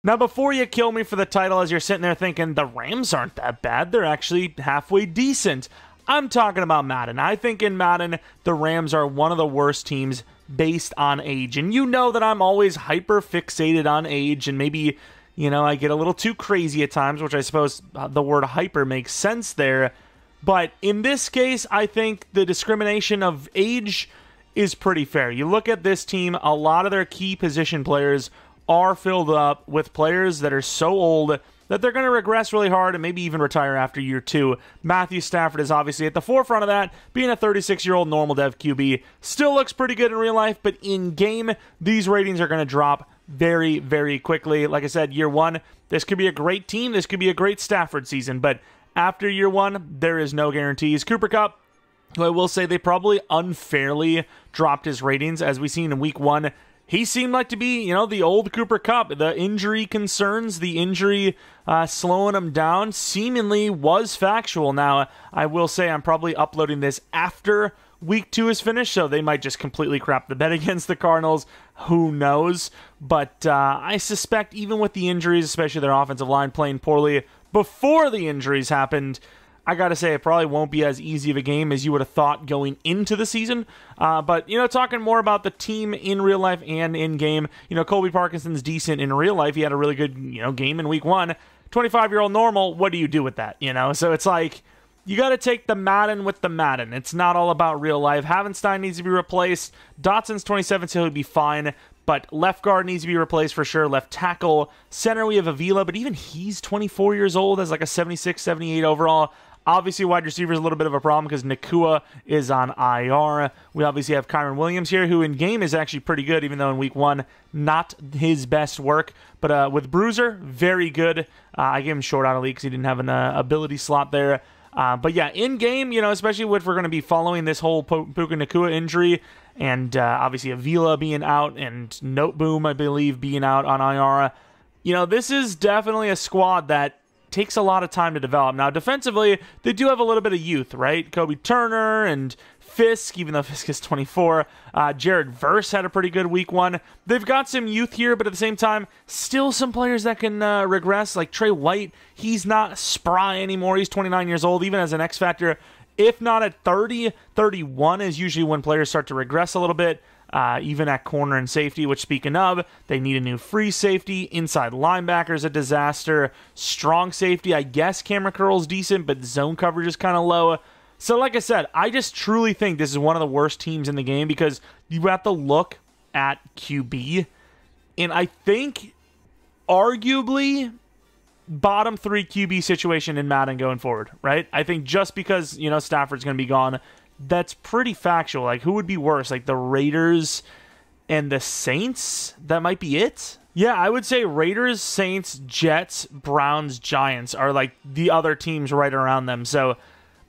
Now, before you kill me for the title as you're sitting there thinking, the Rams aren't that bad, they're actually halfway decent. I'm talking about Madden. I think in Madden, the Rams are one of the worst teams based on age. And you know that I'm always hyper fixated on age, and maybe, you know, I get a little too crazy at times, which I suppose the word hyper makes sense there. But in this case, I think the discrimination of age is pretty fair. You look at this team, a lot of their key position players are filled up with players that are so old that they're going to regress really hard and maybe even retire after year 2. Matthew Stafford is obviously at the forefront of that, being a 36-year-old normal dev QB. Still looks pretty good in real life, but in game, these ratings are going to drop very, very quickly. Like I said, year 1, this could be a great team. This could be a great Stafford season, but after year 1, there is no guarantees. Cooper Kupp, who I will say they probably unfairly dropped his ratings, as we seen in week 1. He seemed like to be, you know, the old Cooper Kupp. The injury concerns, the injury slowing him down, seemingly was factual. Now, I will say I'm probably uploading this after week 2 is finished, so they might just completely crap the bed against the Cardinals. Who knows? But I suspect even with the injuries, especially their offensive line playing poorly before the injuries happened, I got to say, it probably won't be as easy of a game as you would have thought going into the season. But, you know, talking more about the team in real life and in game, you know, Colby Parkinson's decent in real life. He had a really good, you know, game in week 1. 25-year-old normal, what do you do with that, you know? So it's like, you got to take the Madden with the Madden. It's not all about real life. Havenstein needs to be replaced. Dotson's 27, so he'll be fine. But left guard needs to be replaced for sure. Left tackle. Center, we have Avila, but even he's 24 years old as like a 76, 78 overall. Obviously, wide receiver is a little bit of a problem because Nakua is on IR. We obviously have Kyron Williams here, who in game is actually pretty good, even though in week 1, not his best work. But with Bruiser, very good. I gave him short out of league because he didn't have an ability slot there. But yeah, in game, you know, especially if we're going to be following this whole Puka Nakua injury, and obviously Avila being out, and Noteboom, I believe, being out on IR. You know, this is definitely a squad that takes a lot of time to develop. Now, defensively, they do have a little bit of youth, right? Kobe Turner and Fisk, even though Fisk is 24. Jared Verse had a pretty good week 1. They've got some youth here, but at the same time, still some players that can regress, like Trey White. He's not spry anymore. He's 29 years old, even as an X Factor. If not at 30, 31 is usually when players start to regress a little bit. Even at corner and safety, which, speaking of, they need a new free safety. Inside linebacker is a disaster. Strong safety, I guess Cameron Curl's decent, but zone coverage is kind of low. So like I said, I just truly think this is one of the worst teams in the game because you have to look at QB, and I think arguably bottom 3 QB situation in Madden going forward, right? I think just because, you know, Stafford's going to be gone, that's pretty factual. Like, who would be worse? Like, the Raiders and the Saints? That might be it? Yeah, I would say Raiders, Saints, Jets, Browns, Giants are, like, the other teams right around them. So,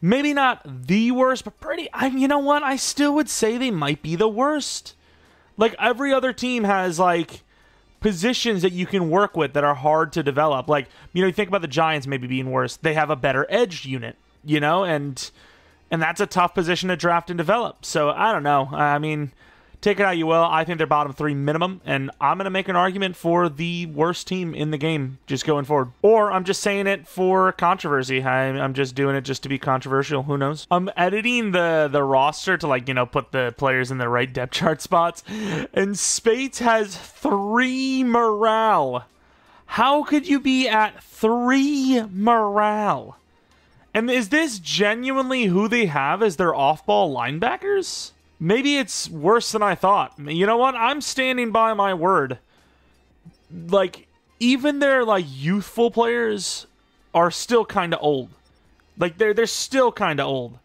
maybe not the worst, but pretty... you know what? I still would say they might be the worst. Like, every other team has, like, positions that you can work with that are hard to develop. Like, you know, you think about the Giants maybe being worse. They have a better edge unit, you know, and that's a tough position to draft and develop. So, I don't know. I mean, take it how you will. I think they're bottom 3 minimum, and I'm going to make an argument for the worst team in the game just going forward. Or I'm just saying it for controversy. I'm just doing it just to be controversial. Who knows? I'm editing the roster to, like, you know, put the players in the right depth chart spots, and Spates has 3 morale. How could you be at 3 morale? And is this genuinely who they have as their off-ball linebackers? Maybe it's worse than I thought. You know what? I'm standing by my word. Like, even their, like, youthful players are still kind of old. Like, they're still kind of old.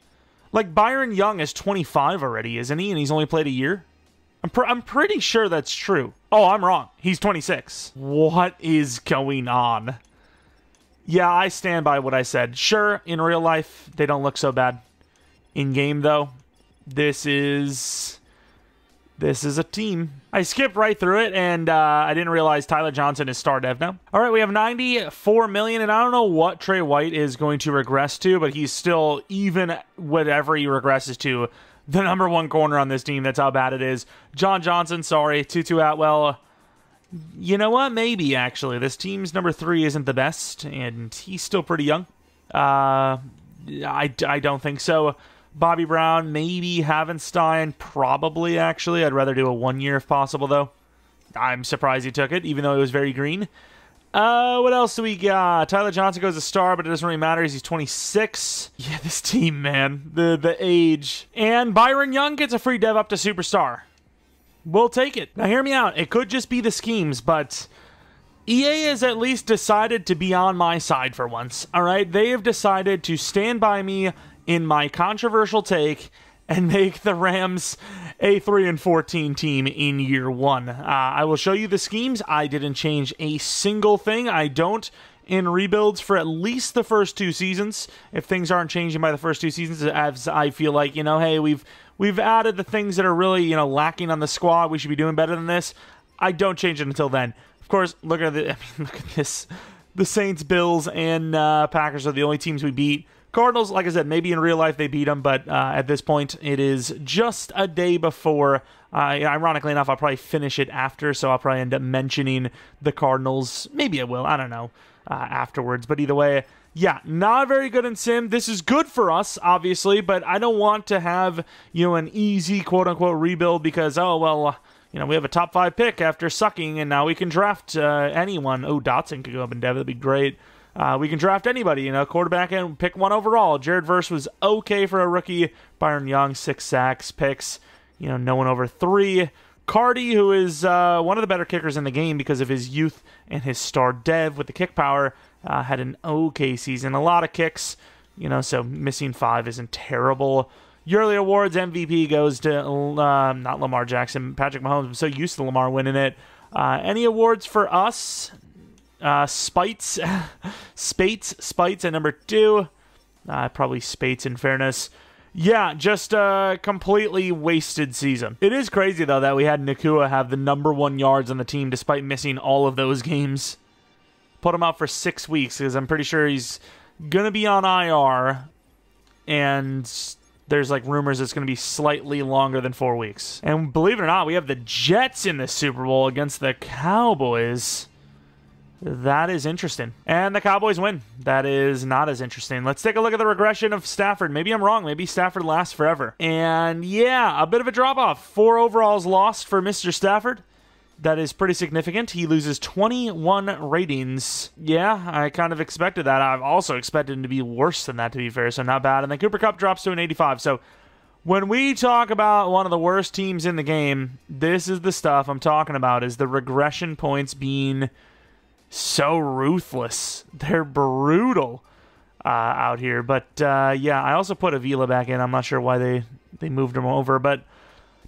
Like, Byron Young is 25 already, isn't he? And he's only played a year? I'm pretty sure that's true. Oh, I'm wrong. He's 26. What is going on? Yeah, I stand by what I said. Sure, in real life, they don't look so bad. In game, though, this is a team. I skipped right through it, and I didn't realize Tyler Johnson is star dev now. All right, we have 94 million, and I don't know what Trey White is going to regress to, but he's still, even whatever he regresses to, the #1 corner on this team. That's how bad it is. John Johnson, sorry. Tutu Atwell, You know what? Maybe, actually. This team's number 3 isn't the best, and he's still pretty young. I don't think so. Bobby Brown, maybe. Havenstein, probably, actually. I'd rather do a 1 year if possible, though. I'm surprised he took it, even though it was very green. What else do we got? Tyler Johnson goes a star, but it doesn't really matter because he's 26. Yeah, this team, man. The age. And Byron Young gets a free dev up to superstar. We'll take it. Now, hear me out. It could just be the schemes, but EA has at least decided to be on my side for once. All right? They have decided to stand by me in my controversial take and make the Rams a 3-14 team in year 1. I will show you the schemes. I didn't change a single thing. I don't in rebuilds for at least the first 2 seasons. If things aren't changing by the first 2 seasons, as I feel like, hey, we've added the things that are really, lacking on the squad. We should be doing better than this. I don't change it until then. Of course, look at this. The Saints, Bills, and Packers are the only teams we beat. Cardinals, like I said, maybe in real life they beat them, but at this point, it is just a day before. Ironically enough, I'll probably finish it after, so I'll probably end up mentioning the Cardinals. Maybe I will. I don't know. Afterwards. But either way, yeah, not very good in Sim. This is good for us, obviously, but I don't want to have, an easy quote-unquote rebuild because, we have a top 5 pick after sucking, and now we can draft anyone. Oh, Dotson could go up and dev. That'd be great. We can draft anybody, quarterback and pick 1 overall. Jared Verse was okay for a rookie. Byron Young, 6 sacks, picks, no one over 3. Cardi, who is one of the better kickers in the game because of his youth and his star dev with the kick power, had an okay season. A lot of kicks, so missing 5 isn't terrible. Yearly awards, MVP goes to, not Lamar Jackson, Patrick Mahomes. I'm so used to Lamar winning it. Any awards for us? Spites at number 2. Probably Spates in fairness. Yeah, just a completely wasted season. It is crazy, though, that we had Nakua have the number 1 yards on the team despite missing all of those games. Put him out for 6 weeks because I'm pretty sure he's going to be on IR. And there's rumors it's going to be slightly longer than 4 weeks. And believe it or not, we have the Jets in the Super Bowl against the Cowboys. That is interesting. And the Cowboys win. That is not as interesting. Let's take a look at the regression of Stafford. Maybe I'm wrong. Maybe Stafford lasts forever. And yeah, a bit of a drop-off. 4 overalls lost for Mr. Stafford. That is pretty significant. He loses 21 ratings. Yeah, I kind of expected that. I've also expected him to be worse than that, to be fair, so not bad. And then Cooper Kupp drops to an 85. So when we talk about one of the worst teams in the game, this is the stuff I'm talking about, is the regression points being so ruthless. They're brutal out here. But yeah, I also put Avila back in. I'm not sure why they moved him over. But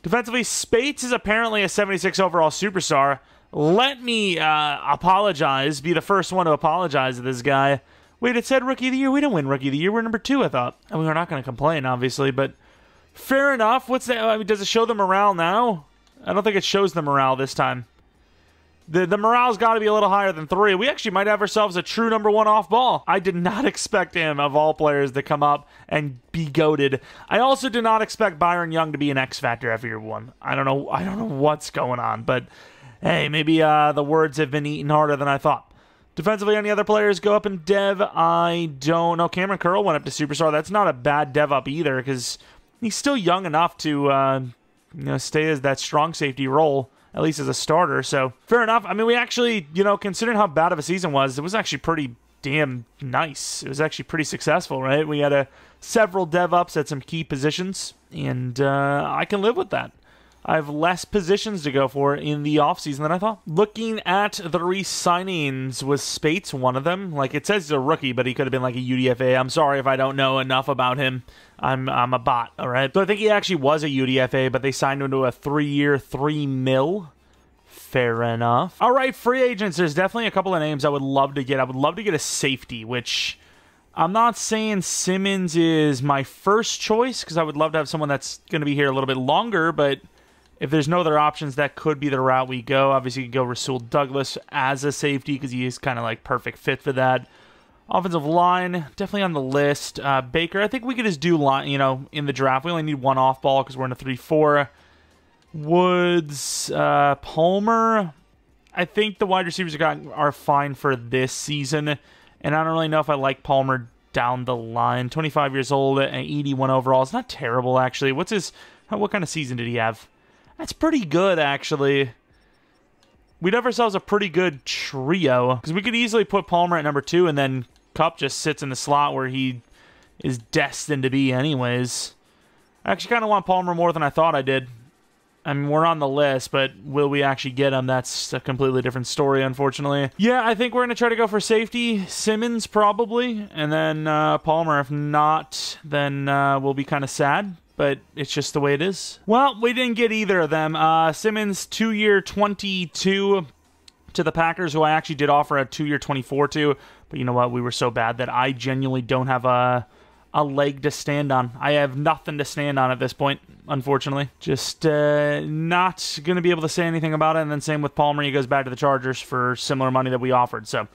defensively, Spates is apparently a 76 overall superstar. Let me apologize, be the first one to apologize to this guy. Wait, it said Rookie of the Year? We didn't win Rookie of the Year. We're number 2, I thought. I mean, we're not going to complain, obviously, but fair enough. What's that? I mean, does it show the morale now? I don't think it shows the morale this time. The morale's got to be a little higher than 3. We actually might have ourselves a true number 1 off ball. I did not expect him, of all players, to come up and be goated. I also did not expect Byron Young to be an X factor after year 1. I don't know what's going on, but hey, maybe the words have been eaten harder than I thought. Defensively, any other players go up in dev? I don't know. Cameron Curl went up to superstar. That's not a bad dev up either because he's still young enough to stay as that strong safety role, at least as a starter. So fair enough. I mean, we actually, considering how bad of a season it was actually pretty damn nice. It was actually pretty successful, right? We had several dev ups at some key positions, and I can live with that. I have less positions to go for in the offseason than I thought. Looking at the re-signings, was Spates one of them? Like, it says he's a rookie, but he could have been like a UDFA. I'm sorry if I don't know enough about him. I'm a bot, all right? So I think he actually was a UDFA, but they signed him to a 3-year, $3 million. Fair enough. All right, free agents. There's definitely a couple of names I would love to get. I would love to get a safety, which I'm not saying Simmons is my first choice because I would love to have someone that's going to be here a little bit longer, but if there's no other options, that could be the route we go. Obviously, you could go Rasul Douglas as a safety because he is kind of like perfect fit for that. Offensive line, definitely on the list. Baker, I think we could just do line, in the draft. We only need 1 off ball because we're in a 3-4. Woods, Palmer. I think the wide receivers are fine for this season, and I don't really know if I like Palmer down the line. 25 years old and 81 overall. It's not terrible, actually. What kind of season did he have? That's pretty good, actually. We'd have ourselves a pretty good trio, because we could easily put Palmer at number 2, and then Kupp just sits in the slot where he is destined to be anyways. I actually kind of want Palmer more than I thought I did. I mean, we're on the list, but will we actually get him? That's a completely different story, unfortunately. Yeah, I think we're going to try to go for safety. Simmons, probably, and then Palmer. If not, then we'll be kind of sad, but it's just the way it is. Well, we didn't get either of them. Simmons, 2-year 22 to the Packers, who I actually did offer a 2-year 24 to, but you know what? We were so bad that I genuinely don't have a leg to stand on. I have nothing to stand on at this point, unfortunately. Just not going to be able to say anything about it. And then same with Palmer. He goes back to the Chargers for similar money that we offered. So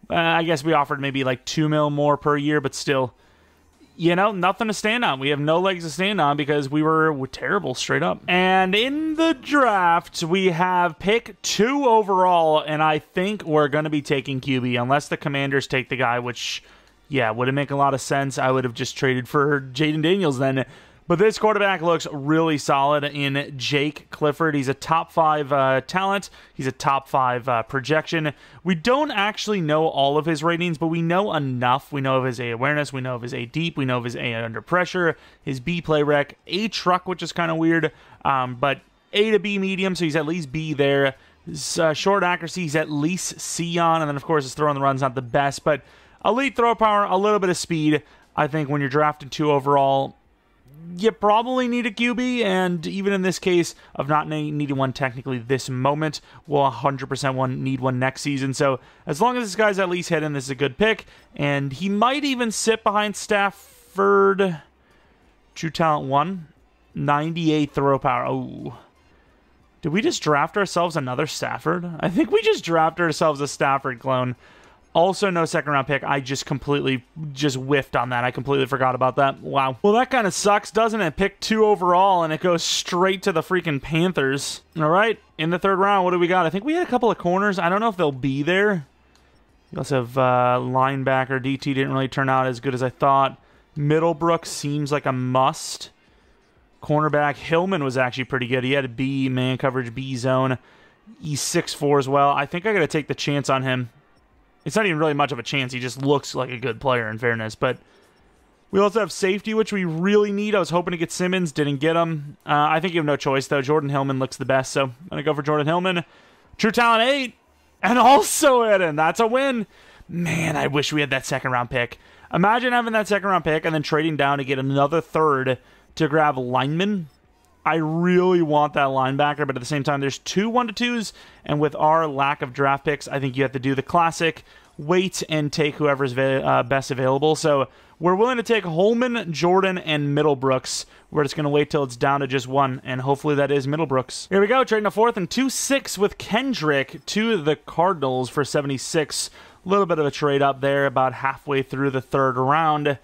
I guess we offered maybe like $2 million more per year, but still, you know, nothing to stand on. We have no legs to stand on because we're terrible straight up. And in the draft, we have pick 2 overall, and I think we're going to be taking QB unless the Commanders take the guy, which... yeah, would it make a lot of sense? I would have just traded for Jaden Daniels then. But this quarterback looks really solid in Jake Clifford. He's a top 5 talent. He's a top 5 projection. We don't actually know all of his ratings, but we know enough. We know of his A awareness. We know of his A deep. We know of his A under pressure. His B play rec. A truck, which is kind of weird. But A to B medium, so he's at least B there. His short accuracy, he's at least C on. And then, of course, his throw on the run's not the best, but... elite throw power, a little bit of speed. I think when you're drafting 2 overall, you probably need a QB, and even in this case of not needing one technically this moment, we'll 100% need one next season. So as long as this guy's at least hitting, this is a good pick, and he might even sit behind Stafford. True Talent 1, 98 throw power. Oh, did we just draft ourselves another Stafford? I think we just drafted ourselves a Stafford clone. Also, no second-round pick. I just completely whiffed on that. I completely forgot about that. Wow. Well, that kind of sucks, doesn't it? Pick 2 overall, and it goes straight to the freaking Panthers. All right, in the 3rd round, what do we got? I think we had a couple of corners. I don't know if they'll be there. We also have linebacker. DT didn't really turn out as good as I thought. Middlebrook seems like a must. Cornerback Hillman was actually pretty good. He had a B man coverage, B zone. He's 6'4" as well. I think I got to take the chance on him. It's not even really much of a chance. He just looks like a good player, in fairness. But we also have safety, which we really need. I was hoping to get Simmons. Didn't get him. I think you have no choice, though. Jordan Hillman looks the best, so I'm going to go for Jordan Hillman. True Talent 8. And also hidden. That's a win. Man, I wish we had that second-round pick. Imagine having that second-round pick and then trading down to get another 3rd to grab lineman. I really want that linebacker, but at the same time, there's 2 1-2s, and with our lack of draft picks, I think you have to do the classic, wait and take whoever's best available. So we're willing to take Holman, Jordan, and Middlebrooks. We're just going to wait till it's down to just 1, and hopefully that is Middlebrooks. Here we go, trading a 4th and 2-6 with Kendrick to the Cardinals for 76. A little bit of a trade up there, about halfway through the 3rd round.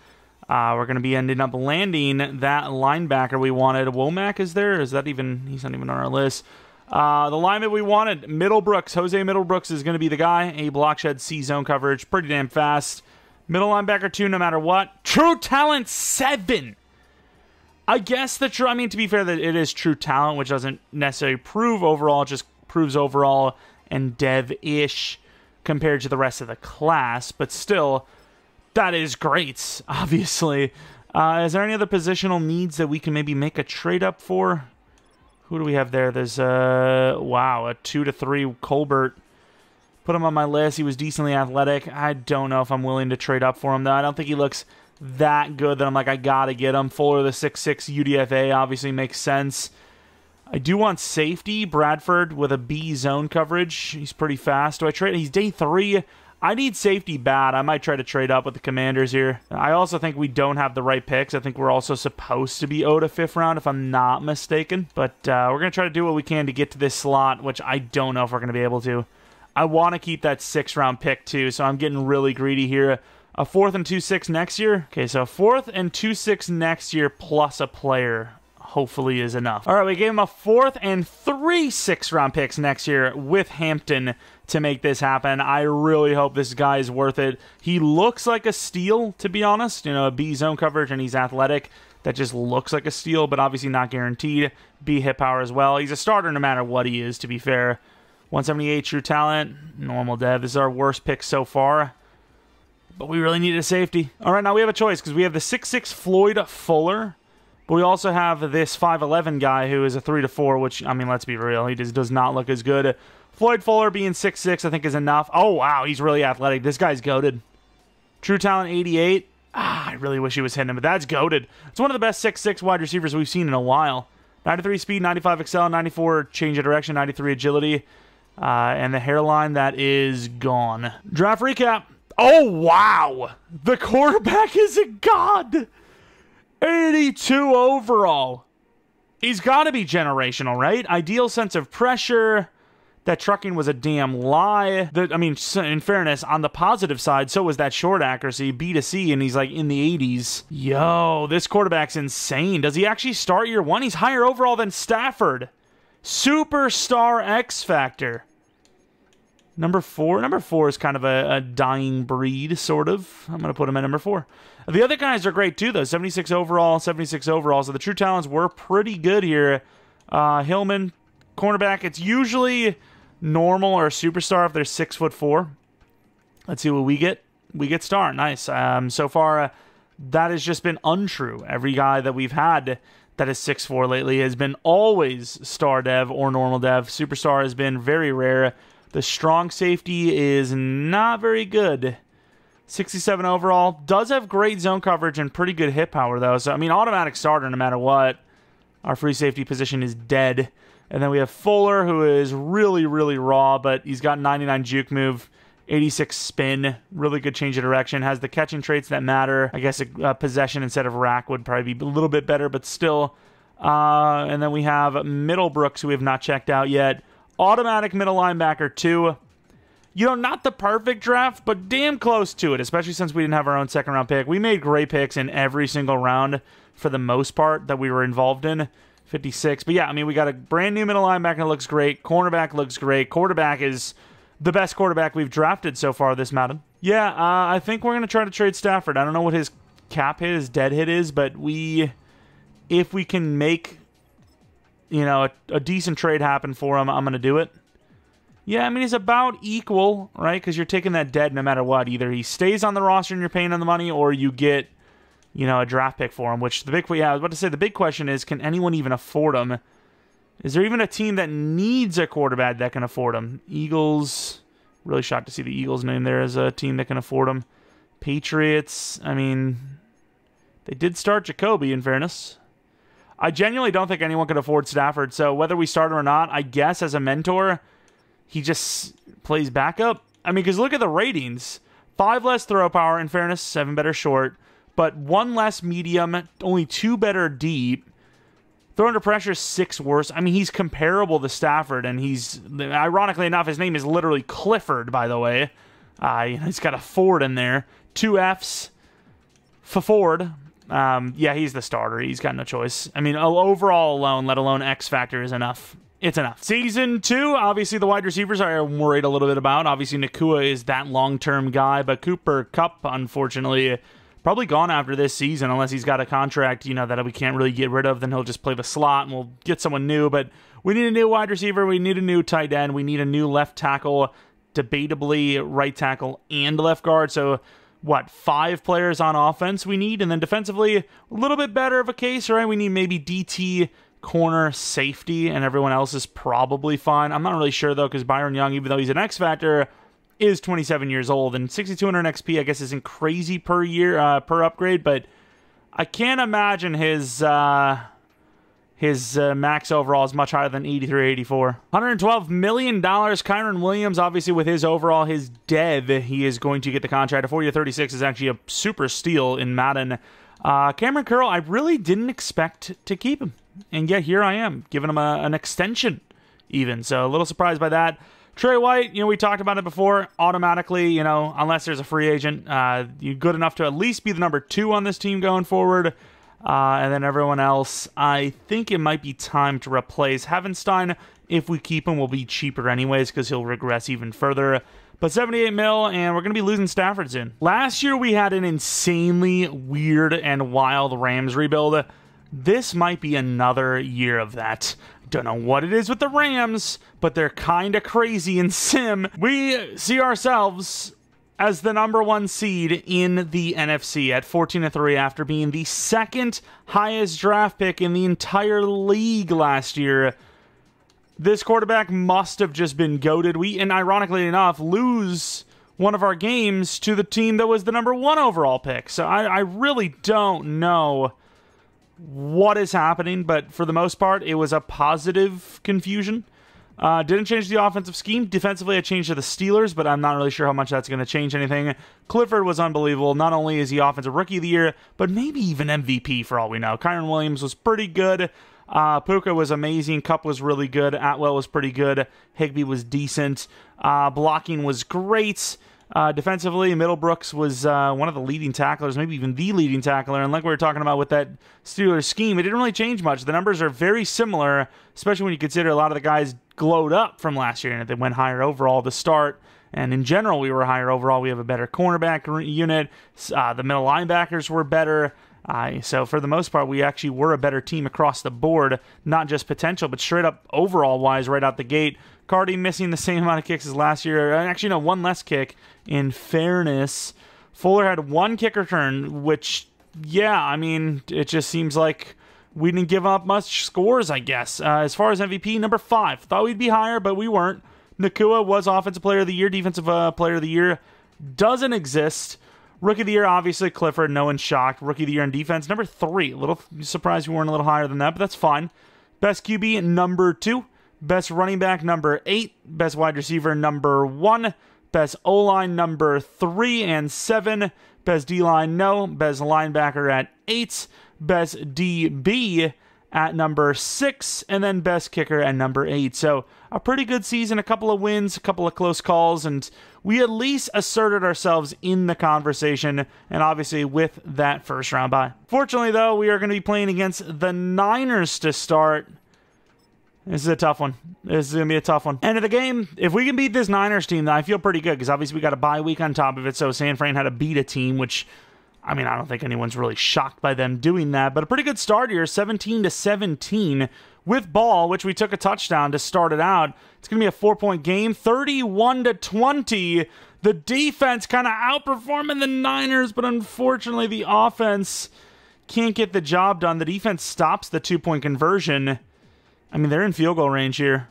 We're going to be ending up landing that linebacker we wanted. Womack is there? Is that even... he's not even on our list. The lineman we wanted, Middlebrooks. Jose Middlebrooks is going to be the guy. A block shed, C zone coverage. Pretty damn fast. Middle linebacker 2 no matter what. True Talent 7. I guess the true... I mean, to be fair, that it is True Talent, which doesn't necessarily prove overall. It just proves overall and dev-ish compared to the rest of the class. But still... that is great, obviously. Is there any other positional needs that we can maybe make a trade up for? Who do we have there? There's, wow, a 2-3 Colbert. Put him on my list. He was decently athletic. I don't know if I'm willing to trade up for him, though. I don't think he looks that good that I'm like, I gotta get him. Fuller, the 6'6 UDFA, obviously makes sense. I do want safety. Bradford with a B zone coverage. He's pretty fast. Do I trade? He's day 3. I need safety bad. I might try to trade up with the Commanders here. I also think we don't have the right picks. I think we're also supposed to be owed a 5th round, if I'm not mistaken. But we're going to try to do what we can to get to this slot, which I don't know if we're going to be able to. I want to keep that 6th round pick, too, so I'm getting really greedy here. A 4th and 2-6 next year? Okay, so 4th and 2-6 next year plus a player. hopefully is enough. All right, we gave him a 4th and 3 6th-round picks next year with Hampton to make this happen. I really hope this guy is worth it. He looks like a steal, to be honest. You know, a B zone coverage, and he's athletic. That just looks like a steal, but obviously not guaranteed. B hit power as well. He's a starter no matter what he is, to be fair. 178 true talent, normal dev. This is our worst pick so far, but we really needed a safety. All right, now we have a choice because we have the 6'6 Floyd Fuller, but we also have this 5'11 guy who is a 3-4, which, I mean, let's be real, he just does not look as good. Floyd Fuller being 6'6 I think is enough. Oh, wow, he's really athletic. This guy's goated. True talent 88. I really wish he was hitting him, but that's goated. It's one of the best 6'6 wide receivers we've seen in a while. 93 speed, 95 excel, 94 change of direction, 93 agility, and the hairline, that is gone. Draft recap. Oh, wow. The quarterback is a god. 82 overall. He's got to be generational, right? Ideal sense of pressure. That trucking was a damn lie. I mean, in fairness, on the positive side, so was that short accuracy, B to C, and he's like in the 80s. Yo, this quarterback's insane. Does he actually start year 1? He's higher overall than Stafford. Superstar X Factor. Number 4. Number 4 is kind of a dying breed, sort of. I'm going to put him at number 4. The other guys are great, too, though. 76 overall, 76 overall. So the true talents were pretty good here. Hillman, cornerback, it's usually normal or superstar if they're 6'4". Let's see what we get. We get star. Nice. So far, that has just been untrue. Every guy that we've had that is 6'4 lately has been always star dev or normal dev. Superstar has been very rare. The strong safety is not very good. 67 overall. Does have great zone coverage and pretty good hit power, though. So, I mean, automatic starter no matter what. Our free safety position is dead. And then we have Fuller, who is really, really raw, but he's got 99 juke move, 86 spin, really good change of direction, has the catching traits that matter. I guess a possession instead of rack would probably be a little bit better, but still. And then we have Middlebrooks, who we have not checked out yet. Automatic middle linebacker, 2. You know, not the perfect draft, but damn close to it, especially since we didn't have our own second-round pick. We made great picks in every single round, for the most part, that we were involved in. 56. But yeah, I mean, we got a brand new middle linebacker that looks great. Cornerback looks great. Quarterback is the best quarterback we've drafted so far this Madden. Yeah, I think we're going to try to trade Stafford. I don't know what his cap hit, his dead hit is, but if we can make, you know, a decent trade happen for him, I'm going to do it. Yeah, I mean, he's about equal, right? Because you're taking that dead no matter what. Either he stays on the roster and you're paying him the money, or you get, you know, a draft pick for him, which I was about to say, the big question is, can anyone even afford him? Is there even a team that needs a quarterback that can afford him? Eagles, really shocked to see the Eagles name there as a team that can afford him. Patriots, I mean, they did start Jacoby, in fairness. I genuinely don't think anyone could afford Stafford, so whether we start him or not, I guess as a mentor, he just plays backup. I mean, because look at the ratings. 5 less throw power, in fairness, 7 better short. But 1 less medium, only 2 better deep. Throw under pressure, 6 worse. I mean, he's comparable to Stafford, and he's, ironically enough, his name is literally Clifford, by the way. He's got a Ford in there. 2 Fs for Ford. Yeah, he's the starter. He's got no choice. I mean, overall alone, let alone X Factor, is enough. It's enough. Season 2, obviously the wide receivers I'm worried a little bit about. Obviously, Nakua is that long-term guy, but Cooper Kupp, unfortunately, probably gone after this season unless he's got a contract, you know, that we can't really get rid of. Then he'll just play the slot and we'll get someone new. But we need a new wide receiver. We need a new tight end. We need a new left tackle, debatably right tackle and left guard. So, what, 5 players on offense we need? And then defensively, a little bit better of a case, right? We need maybe DT, corner, safety, and everyone else is probably fine. I'm not really sure, though, because Byron Young, even though he's an X Factor, is 27 years old, and 6,200 XP, I guess, isn't crazy per year, per upgrade, but I can't imagine his max overall is much higher than 83, 84. $112 million, Kyron Williams, obviously with his overall, his dev, he is going to get the contract. A 40-36 is actually a super steal in Madden. Cameron Curl, I really didn't expect to keep him, and yet here I am, giving him an extension even, so a little surprised by that. Trey White, you know, we talked about it before, automatically, you know, unless there's a free agent, you're good enough to at least be the number 2 on this team going forward. And then everyone else, I think it might be time to replace Havenstein. If we keep him, will be cheaper anyways because he'll regress even further. But 78 mil, and we're going to be losing Stafford soon. Last year, we had an insanely weird and wild Rams rebuild. This might be another year of that. Don't know what it is with the Rams, but they're kind of crazy in Sim. We see ourselves as the #1 seed in the NFC at 14-3 after being the second highest draft pick in the entire league last year. This quarterback must have just been goated. We, and ironically enough, lose one of our games to the team that was the #1 overall pick. So I really don't know what is happening, but for the most part, it was a positive confusion. Didn't change the offensive scheme. Defensively, I changed to the Steelers, but I'm not really sure how much that's going to change anything. Clifford was unbelievable. Not only is he Offensive Rookie of the Year, but maybe even MVP for all we know. Kyron Williams was pretty good. Puka was amazing. Kupp was really good. Atwell was pretty good. Higbee was decent. Blocking was great. Defensively, Middlebrooks was one of the leading tacklers, maybe even the leading tackler. And like we were talking about with that Steelers scheme, it didn't really change much. The numbers are very similar, especially when you consider a lot of the guys glowed up from last year and they went higher overall to start. And in general, we were higher overall. We have a better cornerback unit. The middle linebackers were better. So for the most part, we actually were a better team across the board, not just potential, but straight up overall-wise right out the gate. Cardi missing the same amount of kicks as last year. Actually, no, one less kick. In fairness, Fuller had one kick return, which, yeah, I mean, it just seems like we didn't give up much scores, I guess. As far as MVP, #5. Thought we'd be higher, but we weren't. Nakua was Offensive Player of the Year. Defensive Player of the Year doesn't exist. Rookie of the Year, obviously, Clifford. No one's shocked. Rookie of the Year in defense, #3. A little surprised we weren't a little higher than that, but that's fine. Best QB, #2. Best running back, #8. Best wide receiver, #1. Best O-line, #3 and 7. Best D-line, no. Best linebacker at 8. Best DB at #6. And then best kicker at #8. So a pretty good season, a couple of wins, a couple of close calls, and we at least asserted ourselves in the conversation, and obviously with that first round bye. Fortunately, though, we are going to be playing against the Niners to start. This is a tough one. This is going to be a tough one. End of the game, if we can beat this Niners team, then I feel pretty good, because obviously we got a bye week on top of it, so San Fran had to beat a team, which, I mean, I don't think anyone's really shocked by them doing that, but a pretty good start here, 17-17 with ball, which we took a touchdown to start it out. It's going to be a 4-point game, 31-20. The defense kind of outperforming the Niners, but unfortunately the offense can't get the job done. The defense stops the 2-point conversion. I mean, they're in field goal range here.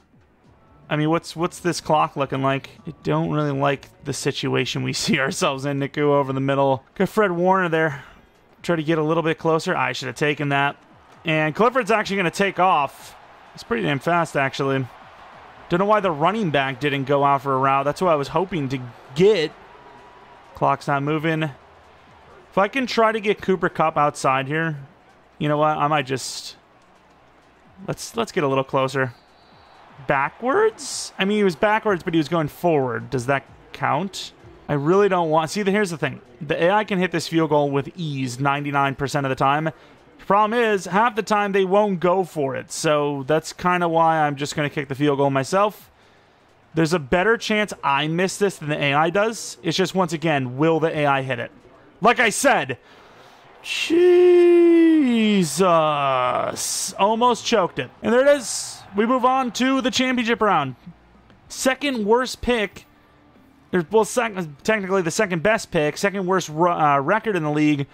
I mean, what's this clock looking like? I don't really like the situation we see ourselves in. Niku over the middle. Got Fred Warner there. Try to get a little bit closer. I should have taken that. And Clifford's actually going to take off. It's pretty damn fast, actually. Don't know why the running back didn't go out for a route. That's what I was hoping to get. Clock's not moving. If I can try to get Cooper Kupp outside here, you know what? I might just... Let's get a little closer. Backwards? I mean, he was backwards, but he was going forward. Does that count? I really don't want... See, here's the thing. The AI can hit this field goal with ease 99% of the time. The problem is, half the time they won't go for it. So that's kind of why I'm just going to kick the field goal myself. There's a better chance I miss this than the AI does. It's just, once again, will the AI hit it? Like I said... Jesus. Almost choked it. And there it is. We move on to the championship round. Second worst pick. Well, technically the second best pick. Second worst record in the league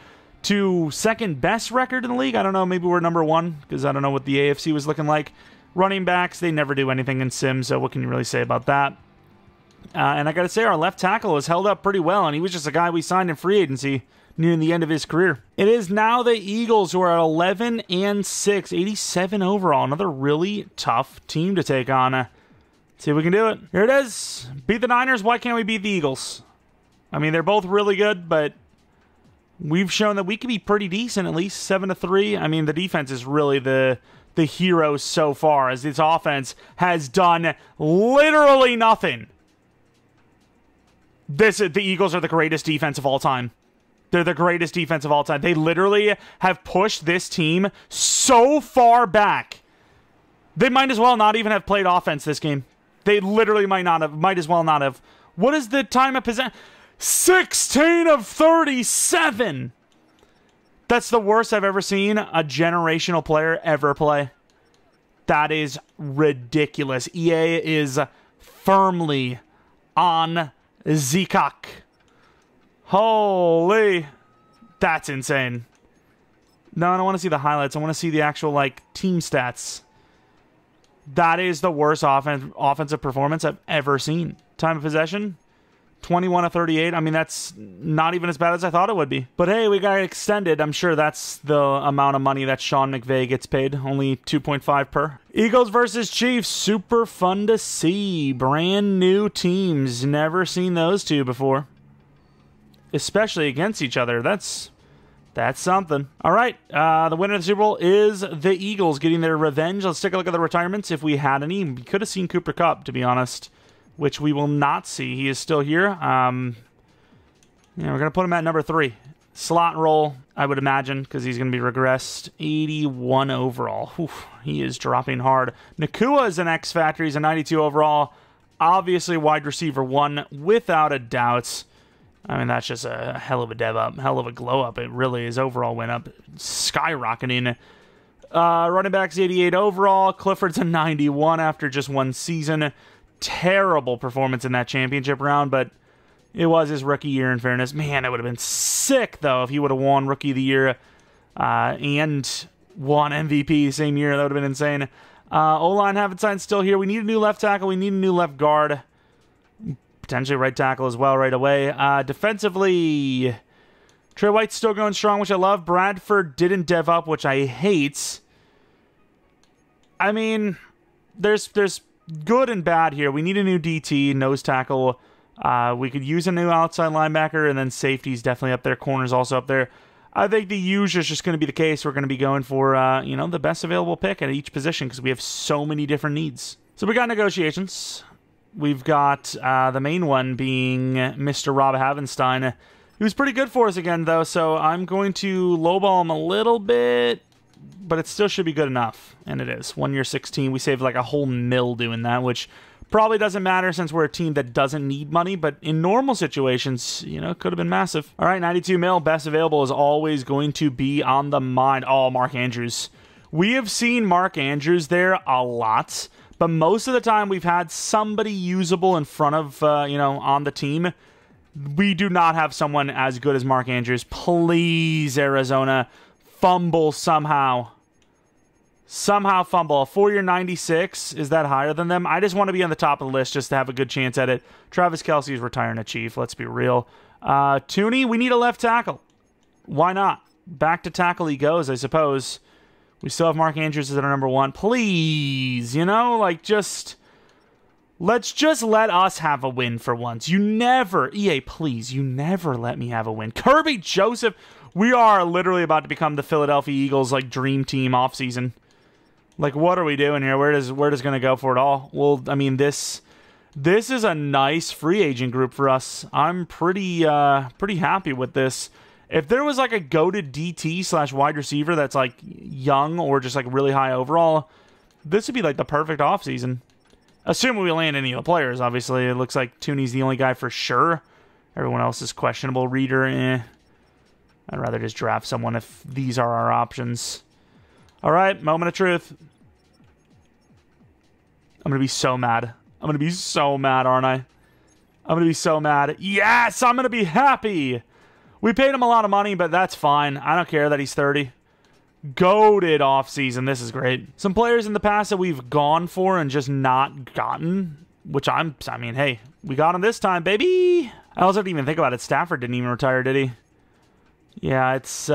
to second best record in the league. I don't know. Maybe we're #1 because I don't know what the AFC was looking like. Running backs, they never do anything in Sim, so what can you really say about that? And I got to say, our left tackle has held up pretty well, and he was just a guy we signed in free agency nearing the end of his career. It is now the Eagles who are at 11-6, 87 overall. Another really tough team to take on. See if we can do it. Here it is. Beat the Niners. Why can't we beat the Eagles? I mean, they're both really good, but we've shown that we can be pretty decent, at least 7-3. I mean, the defense is really the hero so far, as its offense has done literally nothing. The Eagles are the greatest defense of all time. They're the greatest defense of all time. They literally have pushed this team so far back. They might as well not even have played offense this game. They literally might as well not have. What is the time of possession? 16 of 37. That's the worst I've ever seen a generational player ever play. That is ridiculous. EA is firmly on Zikak. Holy. That's insane. No, I don't want to see the highlights. I want to see the actual, like, team stats. That is the worst offensive performance I've ever seen. Time of possession, 21 of 38. I mean, that's not even as bad as I thought it would be. But hey, we got extended. I'm sure that's the amount of money that Sean McVay gets paid. Only 2.5 per. Eagles versus Chiefs. Super fun to see. Brand new teams. Never seen those two before. Especially against each other. That's something. All right, the winner of the Super Bowl is the Eagles getting their revenge. Let's take a look at the retirements if we had any. We could have seen Cooper Kupp, to be honest, which we will not see. He is still here. We're going to put him at number 3. Slot roll, I would imagine, because he's going to be regressed. 81 overall. Oof, he is dropping hard. Nakua is an X Factor. He's a 92 overall. Obviously, wide receiver 1, without a doubt. I mean, that's just a hell of a dev up, hell of a glow up. It really is. Overall went up, skyrocketing. Running back's 88 overall. Clifford's a 91 after just one season. Terrible performance in that championship round, but it was his rookie year, in fairness. Man, it would have been sick, though, if he would have won Rookie of the Year and won MVP same year. That would have been insane. O-line Havenstein's still here. We need a new left tackle. We need a new left guard. Potentially right tackle as well right away. Defensively, Trey White's still going strong, which I love. Bradford didn't dev up, which I hate. I mean, there's good and bad here. We need a new DT, nose tackle. We could use a new outside linebacker, and then safety's definitely up there. Corner's also up there. I think the usual is just going to be the case. We're going to be going for the best available pick at each position because we have so many different needs. So we got negotiations. We've got the main one being Mr. Rob Havenstein. He was pretty good for us again, though, so I'm going to lowball him a little bit, but it still should be good enough, and it is. 1 year, 16. We saved like a whole mil doing that, which probably doesn't matter since we're a team that doesn't need money, but in normal situations, it could have been massive. All right, 92 mil, best available is always going to be on the mind. Oh, Mark Andrews. We have seen Mark Andrews there a lot. But most of the time, we've had somebody usable in front of, on the team. We do not have someone as good as Mark Andrews. Please, Arizona, fumble somehow. Somehow fumble. A 4-year 96, is that higher than them? I just want to be on the top of the list just to have a good chance at it. Travis Kelce is retiring a Chief, let's be real. Tooney, we need a left tackle. Why not? Back to tackle he goes, I suppose. We still have Mark Andrews as our number 1. Please, let's just let us have a win for once. EA, please, you never let me have a win. Kirby Joseph, we are literally about to become the Philadelphia Eagles, dream team offseason. What are we doing here? Where does going to go for it all? Well, I mean, this is a nice free agent group for us. I'm pretty happy with this. If there was a goated DT / wide receiver that's young or just really high overall, this would be the perfect offseason. Assuming we land any of the players, obviously. It looks like Tooney's the only guy for sure. Everyone else is questionable. Reader, I'd rather just draft someone if these are our options. All right, moment of truth. I'm going to be so mad. I'm going to be so mad, aren't I? I'm going to be so mad. Yes, I'm going to be happy. We paid him a lot of money, but that's fine. I don't care that he's 30. Goated offseason. This is great. Some players in the past that we've gone for and just not gotten, which I mean, hey, we got him this time, baby. I also didn't even think about it. Stafford didn't even retire, did he? Yeah, it's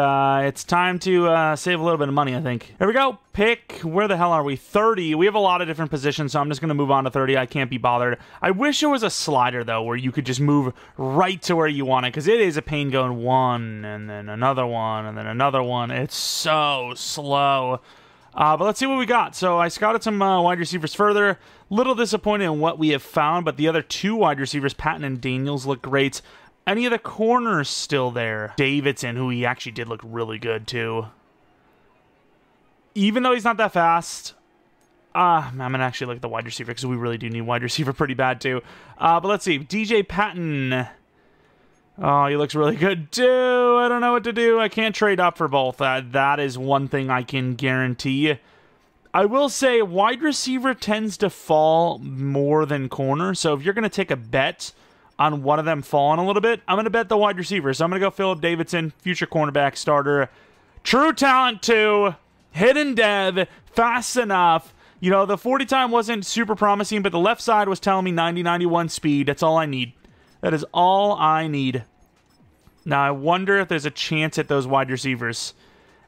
time to save a little bit of money, I think. Here we go. Pick. Where the hell are we? 30. We have a lot of different positions, so I'm just going to move on to 30. I can't be bothered. I wish there was a slider, though, where you could just move right to where you want it, because it is a pain going one, and then another one, and then another one. It's so slow. But let's see what we got. So I scouted some wide receivers further. Little disappointed in what we have found, but the other 2 wide receivers, Patton and Daniels, look great. any of the corners still there? Davidson, who he actually did look really good too. Even though he's not that fast, I'm going to actually look at the wide receiver because we really do need wide receiver pretty bad too. But let's see. DJ Patton. Oh, he looks really good too. I don't know what to do. I can't trade up for both. That is one thing I can guarantee. I will say wide receiver tends to fall more than corner. So if you're going to take a bet on one of them falling a little bit, I'm going to bet the wide receiver. So I'm going to go Phillip Davidson, future cornerback starter. True talent too. Hidden dev. Fast enough. You know, the 40 time wasn't super promising, but the left side was telling me 90-91 speed. That's all I need. That is all I need. Now, I wonder if there's a chance at those wide receivers.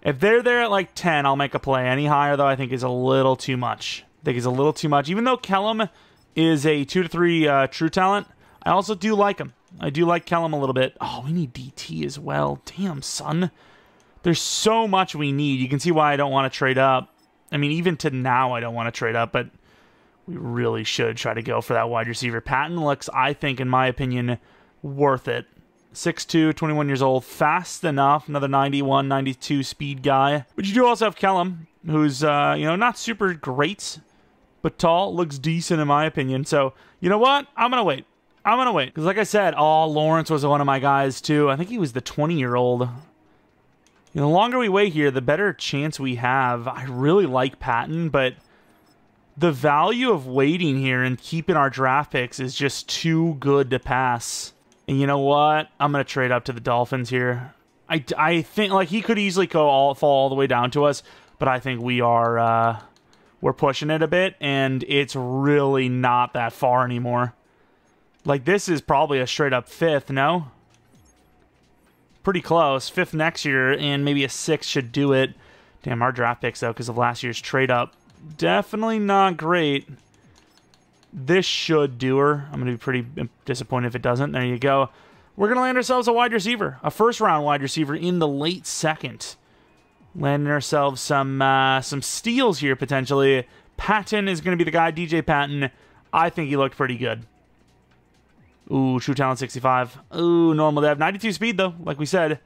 If they're there at like 10, I'll make a play. Any higher, though, I think is a little too much. I think it's a little too much. Even though Kellum is a 2 to 3 true talent, I also do like him. I do like Kellum a little bit. Oh, we need DT as well. Damn, son. There's so much we need. You can see why I don't want to trade up. I mean, even to now, I don't want to trade up, but we really should try to go for that wide receiver. Patton looks, I think, in my opinion, worth it. 6'2", 21 years old, fast enough, another 91, 92 speed guy. But you do also have Kellum, who's, you know, not super great, but tall, looks decent in my opinion. So, you know what? I'm going to wait. I'm going to wait. Because like I said, Lawrence was one of my guys too. I think he was the 20-year-old. You know, the longer we wait here, the better chance we have. I really like Patton, but the value of waiting here and keeping our draft picks is just too good to pass. And you know what? I'm going to trade up to the Dolphins here. I think like he could easily fall all the way down to us, but I think we're pushing it a bit, and it's really not that far anymore. Like, this is probably a straight up 5th, no? Pretty close. 5th next year, and maybe a 6th should do it. Damn, our draft picks, though, because of last year's trade up, definitely not great. This should do her. I'm going to be pretty disappointed if it doesn't. There you go. We're going to land ourselves a wide receiver. A first-round wide receiver in the late 2nd. Landing ourselves some steals here, potentially. Patton is going to be the guy. DJ Patton. I think he looked pretty good. Ooh, true talent 65. Ooh, normal dev. 92 speed, though, like we said.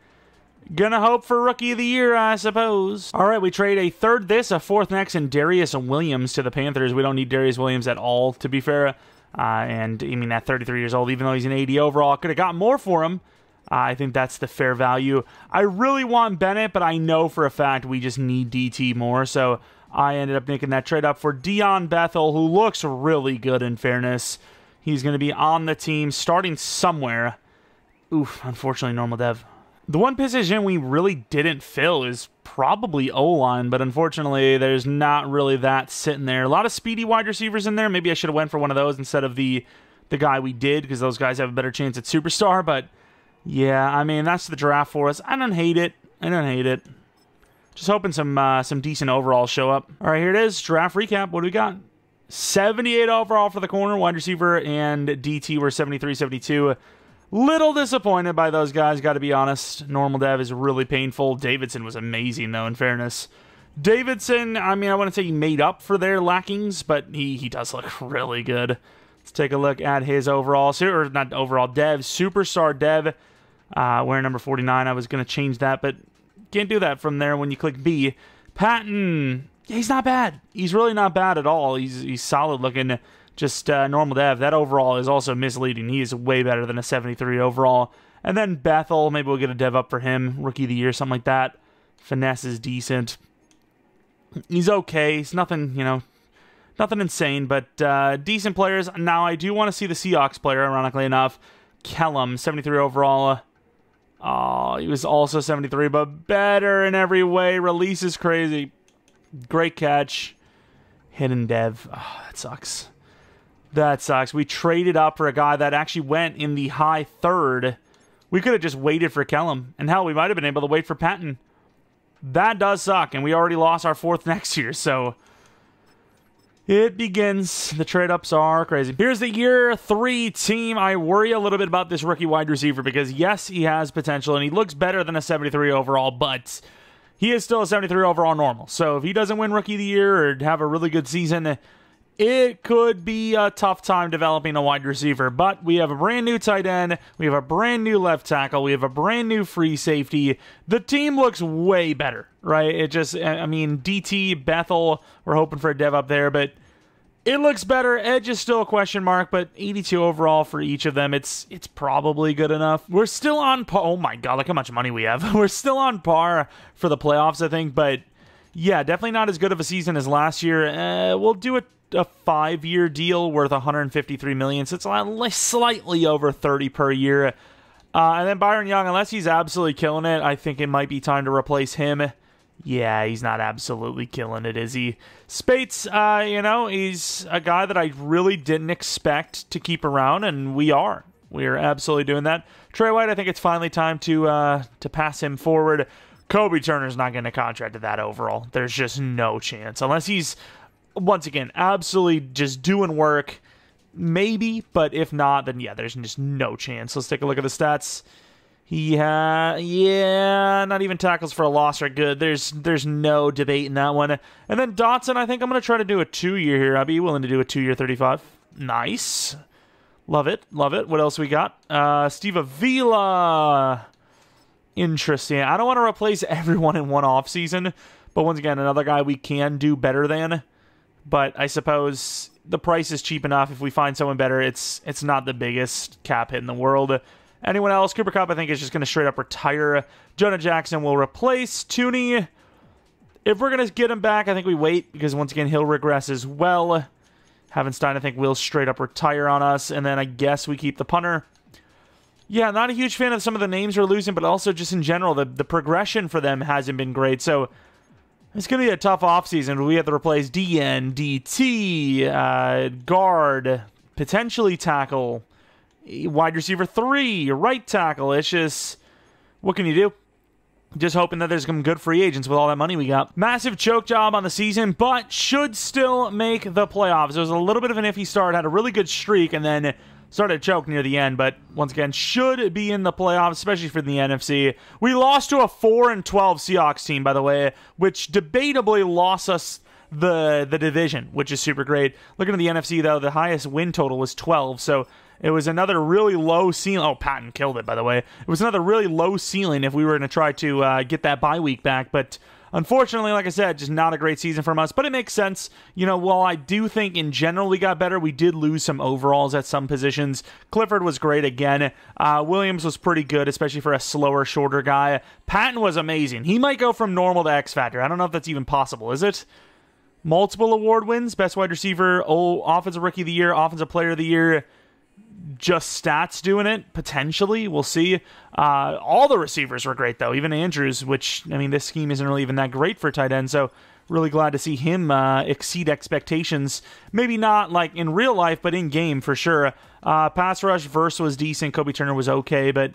Gonna hope for Rookie of the Year, I suppose. All right, we trade a 3rd this, a 4th next, and Darius Williams to the Panthers. We don't need Darius Williams at all, to be fair. And, I mean, at 33 years old, even though he's an 80 overall, could have got more for him. I think that's the fair value. I really want Bennett, but I know for a fact we just need DT more. So I ended up making that trade up for Dion Bethel, who looks really good in fairness. He's going to be on the team, starting somewhere. Oof, unfortunately, normal dev. The one position we really didn't fill is probably O-line, but unfortunately, there's not really that sitting there. A lot of speedy wide receivers in there. Maybe I should have went for one of those instead of the guy we did, because those guys have a better chance at Superstar, but yeah, I mean, that's the draft for us. I don't hate it. I don't hate it. Just hoping some decent overalls show up. All right, here it is. Draft recap. What do we got? 78 overall for the corner, wide receiver, and DT were 73, 72. Little disappointed by those guys, got to be honest. Normal dev is really painful. Davidson was amazing, though, in fairness. Davidson, I mean, I wouldn't say he made up for their lackings, but he does look really good. Let's take a look at his overall, or not overall, dev, superstar dev, wearing number 49. I was going to change that, but can't do that from there when you click B. Patton, he's not bad. He's really not bad at all. He's solid looking. Just normal dev. That overall is also misleading. He is way better than a 73 overall. And then Bethel, maybe we'll get a dev up for him. Rookie of the Year, something like that. Finesse is decent. He's okay. He's nothing, you know, nothing insane, but decent players. Now, I do want to see the Seahawks player, ironically enough. Kellum, 73 overall. Oh, he was also 73, but better in every way. Release is crazy. Great catch. Hidden dev. Oh, that sucks. That sucks. We traded up for a guy that actually went in the high 3rd. We could have just waited for Kellum. And hell, we might have been able to wait for Patton. That does suck. And we already lost our 4th next year. So it begins. The trade-ups are crazy. Here's the year 3 team. I worry a little bit about this rookie wide receiver because, yes, he has potential. And he looks better than a 73 overall. But he is still a 73 overall normal. So if he doesn't win Rookie of the Year or have a really good season, it could be a tough time developing a wide receiver. But we have a brand new tight end. We have a brand new left tackle. We have a brand new free safety. The team looks way better, right? It just, I mean, DT, Bethel, we're hoping for a dev up there, but it looks better. Edge is still a question mark, but 82 overall for each of them. It's probably good enough. We're still on par. Oh my God, look how much money we have. We're still on par for the playoffs, I think, but yeah, definitely not as good of a season as last year. We'll do a 5-year deal worth $153 million, so it's slightly over 30 per year. And then Byron Young, unless he's absolutely killing it, I think it might be time to replace him. Yeah, he's not absolutely killing it, is he? Spates, he's a guy that I really didn't expect to keep around, and we are. We are absolutely doing that. Trey White, I think it's finally time to pass him forward. Kobe Turner's not getting a contract at that overall. There's just no chance. Unless he's, once again, absolutely just doing work. Maybe, but if not, then yeah, there's just no chance. Let's take a look at the stats. Not even tackles for a loss are good. There's no debate in that one. And then Dotson, I think I'm going to try to do a 2-year here. I'd be willing to do a 2-year 35. Nice. Love it. Love it. What else we got? Steve Avila. Interesting. I don't want to replace everyone in one offseason, but once again, another guy we can do better than. But I suppose the price is cheap enough. If we find someone better, it's not the biggest cap hit in the world. Anyone else? Cooper Kupp, I think, is just going to straight up retire. Jonah Jackson will replace Tooney. If we're going to get him back, I think we wait, because once again, he'll regress as well. Havenstein, I think, will straight up retire on us, and then I guess we keep the punter. Yeah, not a huge fan of some of the names we're losing, but also just in general, the progression for them hasn't been great. So it's going to be a tough offseason. We have to replace DN, DT, guard, potentially tackle, wide receiver 3, right tackle. It's just, what can you do? Just hoping that there's some good free agents with all that money we got. Massive choke job on the season, but should still make the playoffs. It was a little bit of an iffy start, had a really good streak, and then started to choke near the end, but once again, should be in the playoffs, especially for the NFC. We lost to a 4-12 Seahawks team, by the way, which debatably lost us the division, which is super great. Looking at the NFC, though, the highest win total was 12, so it was another really low ceiling. Oh, Patton killed it, by the way. It was another really low ceiling if we were going to try to get that bye week back, but unfortunately, like I said, just not a great season from us, but it makes sense. You know, while I do think in general we got better, we did lose some overalls at some positions. Clifford was great again. Williams was pretty good, especially for a slower, shorter guy. Patton was amazing. He might go from normal to X Factor. I don't know if that's even possible, is it? Multiple award wins, best wide receiver, offensive rookie of the year, offensive player of the year. Just stats doing it, potentially. We'll see. All the receivers were great, though. Even Andrews, which, I mean, this scheme isn't really even that great for tight end, so really glad to see him exceed expectations. Maybe not, like, in real life, but in game, for sure. Pass rush, verse was decent. Kobe Turner was okay, but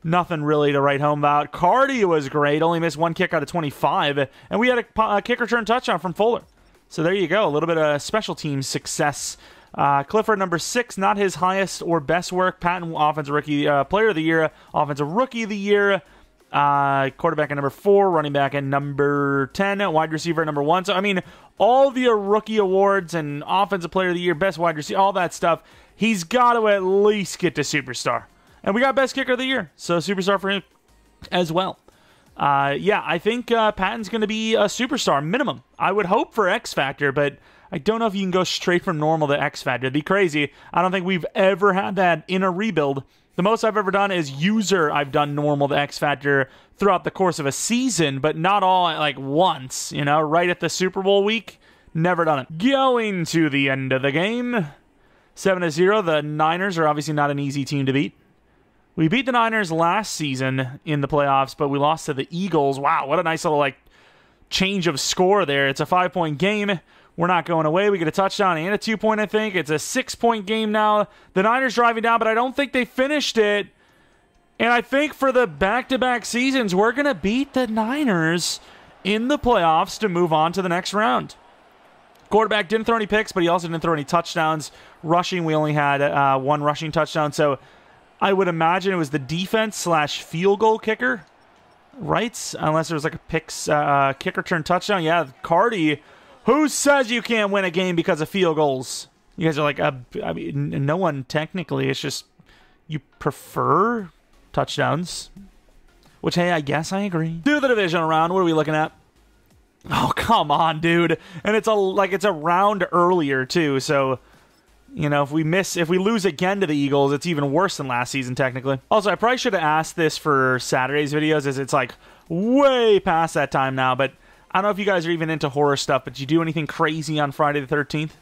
nothing really to write home about. Cardi was great. Only missed 1 kick out of 25, and we had a kick return touchdown from Fuller. So there you go. A little bit of special team success. Clifford, number 6, not his highest or best work. Patton, offensive rookie player of the year, offensive rookie of the year. Quarterback at number 4, running back at number 10, wide receiver at number 1. So, I mean, all the rookie awards and offensive player of the year, best wide receiver, all that stuff, he's got to at least get to superstar. And we got best kicker of the year, so superstar for him as well. Yeah, I think Patton's going to be a superstar, minimum. I would hope for X Factor, but I don't know if you can go straight from normal to X Factor. It'd be crazy. I don't think we've ever had that in a rebuild. The most I've ever done is user. I've done normal to X Factor throughout the course of a season, but not all at like once, you know, right at the Super Bowl week. Never done it. Going to the end of the game. 7-0. The Niners are obviously not an easy team to beat. We beat the Niners last season in the playoffs, but we lost to the Eagles. Wow, what a nice little like change of score there. It's a 5-point game. We're not going away. We get a touchdown and a 2-point, I think. It's a 6-point game now. The Niners driving down, but I don't think they finished it. And I think for the back-to-back seasons, we're going to beat the Niners in the playoffs to move on to the next round. Quarterback didn't throw any picks, but he also didn't throw any touchdowns. Rushing, we only had 1 rushing touchdown. So I would imagine it was the defense/field goal kicker, right? Unless there was like a kick return touchdown. Yeah, Cardi Who says you can't win a game because of field goals? You guys are like, I mean, no one technically. It's just you prefer touchdowns. Which, hey, I guess I agree. Do the divisional round. What are we looking at? Oh, come on, dude. And it's a round earlier, too. So, you know, if we lose again to the Eagles, it's even worse than last season, technically. Also, I probably should have asked this for Saturday's videos, as it's like way past that time now. But I don't know if you guys are even into horror stuff, but did you do anything crazy on Friday the 13th?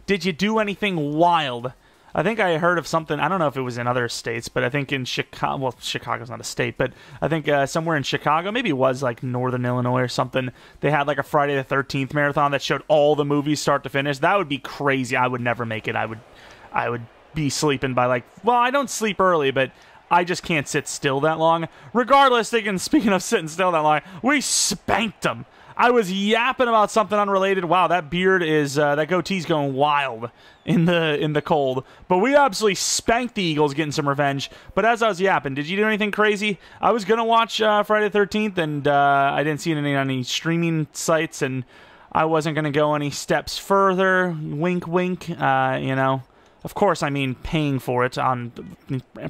Did you do anything wild? I think I heard of something, I don't know if it was in other states, but I think in Chicago, well, Chicago's not a state, but I think somewhere in Chicago, maybe it was like Northern Illinois or something, they had like a Friday the 13th marathon that showed all the movies start to finish. That would be crazy. I would never make it. I would be sleeping by like, well, I don't sleep early, but I just can't sit still that long. Regardless, speaking of sitting still that long, we spanked them. I was yapping about something unrelated. Wow, that beard is, that goatee's going wild in the cold. But we absolutely spanked the Eagles, getting some revenge. But as I was yapping, did you do anything crazy? I was going to watch Friday the 13th, and I didn't see it on any streaming sites, and I wasn't going to go any steps further. Wink, wink, you know. Of course, I mean paying for it on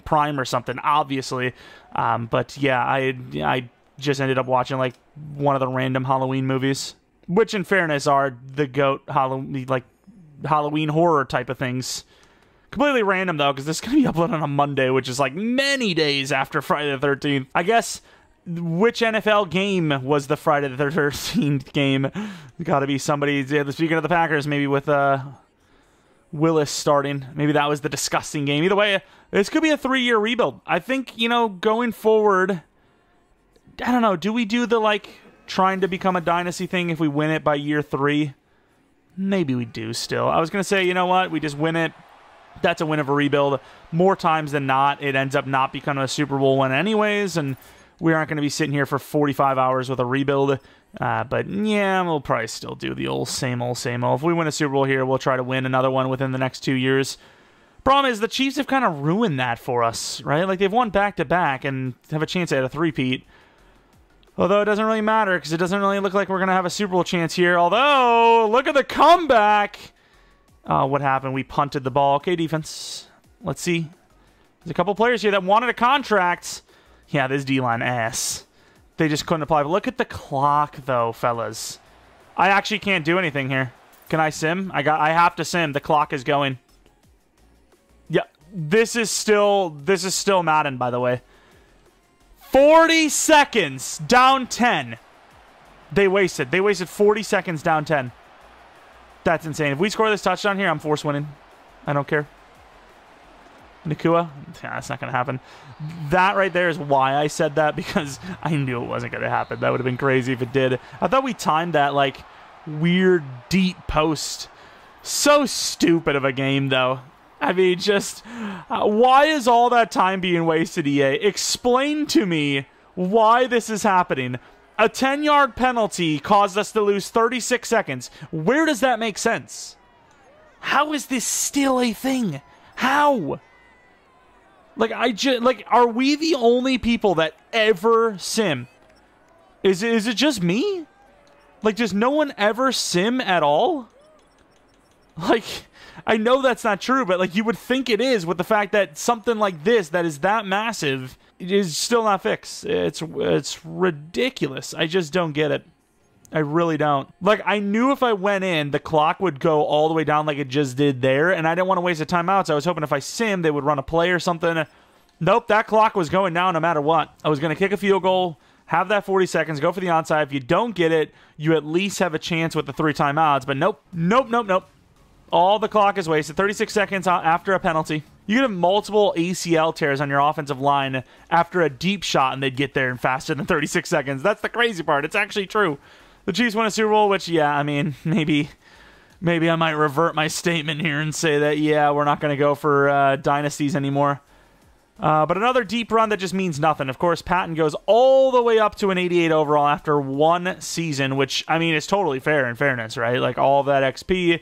Prime or something, obviously. But yeah, I just ended up watching like one of the random Halloween movies, which in fairness are the GOAT Halloween horror type of things. Completely random though, because this is going to be uploaded on a Monday, which is like many days after Friday the 13th. I guess, which NFL game was the Friday the 13th game? Got to be somebody, speaking of the Packers, maybe with Willis starting. Maybe that was the disgusting game. Either way, this could be a 3-year rebuild. I think, you know, going forward, I don't know, do we do the, like, trying to become a dynasty thing if we win it by year 3? Maybe we do still. I was going to say, you know what, we just win it. That's a win of a rebuild. More times than not, it ends up not becoming a Super Bowl win anyways, and we aren't going to be sitting here for 45 hours with a rebuild. But, yeah, we'll probably still do the old same old, same old. If we win a Super Bowl here, we'll try to win another one within the next 2 years. Problem is, the Chiefs have kind of ruined that for us, right? Like, they've won back-to-back and have a chance at a three-peat. Although it doesn't really matter, because it doesn't really look like we're going to have a Super Bowl chance here. Although, look at the comeback! What happened? We punted the ball. Okay, defense. Let's see. There's a couple players here that wanted a contract. Yeah, this D-line ass. They just couldn't apply. But look at the clock, though, fellas. I actually can't do anything here. Can I sim? I have to sim. The clock is going. Yeah, this is still Madden, by the way. 40 seconds down 10. They wasted 40 seconds down 10. That's insane. If we score this touchdown here, I'm force winning. I don't care. Nakua? Yeah, that's not going to happen. That right there is why I said that, because I knew it wasn't going to happen. That would have been crazy if it did. I thought we timed that, like, weird deep post. So stupid of a game, though. I mean, just, why is all that time being wasted, EA? Explain to me why this is happening. A 10-yard penalty caused us to lose 36 seconds. Where does that make sense? How is this still a thing? How? Like, are we the only people that ever sim? Is it just me? Like, does no one ever sim at all? Like, I know that's not true, but, like, you would think it is with the fact that something like this that is that massive is still not fixed. It's ridiculous. I just don't get it. I really don't. Like, I knew if I went in, the clock would go all the way down like it just did there, and I didn't want to waste the timeouts. I was hoping if I simmed, they would run a play or something. Nope, that clock was going down no matter what. I was going to kick a field goal, have that 40 seconds, go for the onside. If you don't get it, you at least have a chance with the 3 timeouts, but nope. All the clock is wasted. 36 seconds after a penalty. You could have multiple ACL tears on your offensive line after a deep shot, and they'd get there in faster than 36 seconds. That's the crazy part. It's actually true. The Chiefs win a Super Bowl, which, yeah, I mean, maybe I might revert my statement here and say that, yeah, we're not going to go for dynasties anymore. But another deep run that just means nothing. Of course, Patton goes all the way up to an 88 overall after 1 season, which, I mean, is totally fair in fairness, right? Like, all of that XP,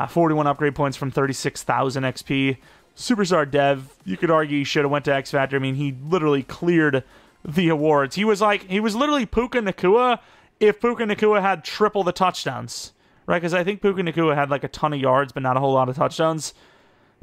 41 upgrade points from 36,000 XP. Superstar dev, you could argue he should have went to X Factor. I mean, he literally cleared the awards. He was literally Puka Nacua if Puka Nacua had triple the touchdowns, right? Because I think Puka Nacua had like a ton of yards, but not a whole lot of touchdowns.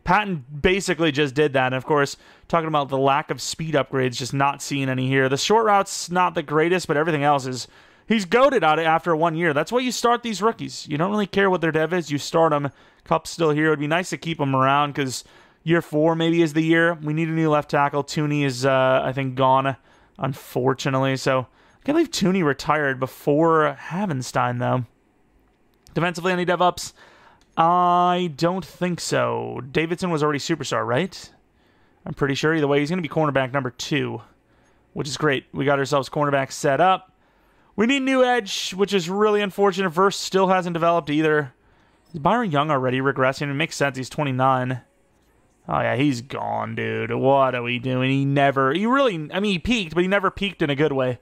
Patton basically just did that. And of course, talking about the lack of speed upgrades, just not seeing any here. The short route's not the greatest, but everything else is, he's goated at it after 1 year. That's why you start these rookies. You don't really care what their dev is. You start them. Cup's still here. It'd be nice to keep them around because year 4 maybe is the year. We need a new left tackle. Tooney is, I think, gone, unfortunately. So I can't believe Tooney retired before Havenstein, though. Defensively, any dev ups? I don't think so. Davidson was already superstar, right? I'm pretty sure. Either way, he's going to be cornerback number 2, which is great. We got ourselves cornerback set up. We need new edge, which is really unfortunate. Verse still hasn't developed either. Is Byron Young already regressing? It makes sense. He's 29. Oh, yeah, he's gone, dude. What are we doing? He peaked, but he never peaked in a good way.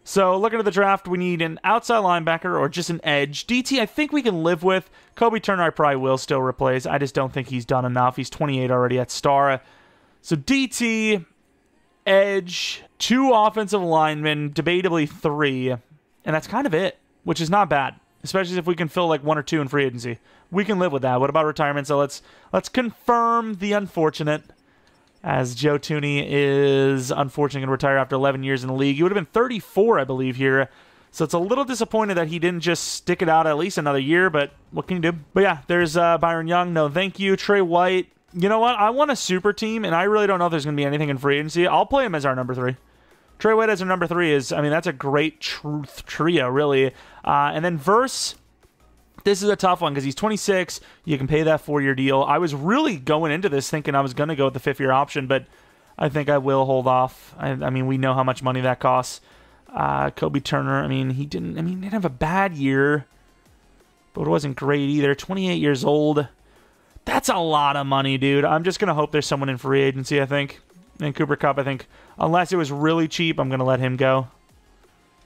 So, looking at the draft, we need an outside linebacker or just an edge. DT, I think we can live with. Kobe Turner, I probably will still replace. I just don't think he's done enough. He's 28 already at star. So, DT, edge, 2 offensive linemen, debatably 3. And that's kind of it, which is not bad, especially if we can fill like 1 or 2 in free agency. We can live with that. What about retirement? So, let's confirm the unfortunate, as Joe Tooney is unfortunately going to retire after 11 years in the league. He would have been 34, I believe, here. So it's a little disappointed that he didn't just stick it out at least another year, but what can you do? But yeah, there's Byron Young. No, thank you. Trey White. You know what? I want a super team, and I really don't know if there's going to be anything in free agency. I'll play him as our number 3. Trey White as our number 3 is, that's a great truth trio, really. And then Verse. This is a tough one because he's 26. You can pay that 4-year deal. I was really going into this thinking I was going to go with the 5th-year option, but I think I will hold off. We know how much money that costs. Kobe Turner, he didn't have a bad year, but it wasn't great either. 28 years old. That's a lot of money, dude. I'm just going to hope there's someone in free agency, I think. And Cooper Kupp, I think, unless it was really cheap, I'm going to let him go.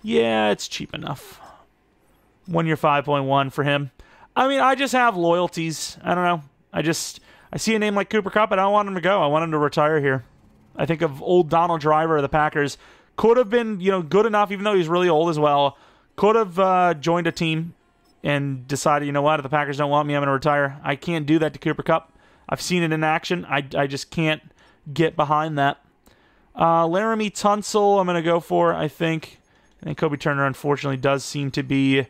Yeah, it's cheap enough. 1 year 5.1 for him. I just have loyalties. I don't know. I see a name like Cooper Kupp, and I don't want him to go. I want him to retire here. I think of old Donald Driver of the Packers. Could have been, good enough, even though he's really old as well. Could have joined a team and decided, you know what, if the Packers don't want me, I'm going to retire. I can't do that to Cooper Kupp. I've seen it in action. I just can't get behind that. Laramie Tunsil, I'm going to go for, I think. And Kobe Turner, unfortunately, does seem to be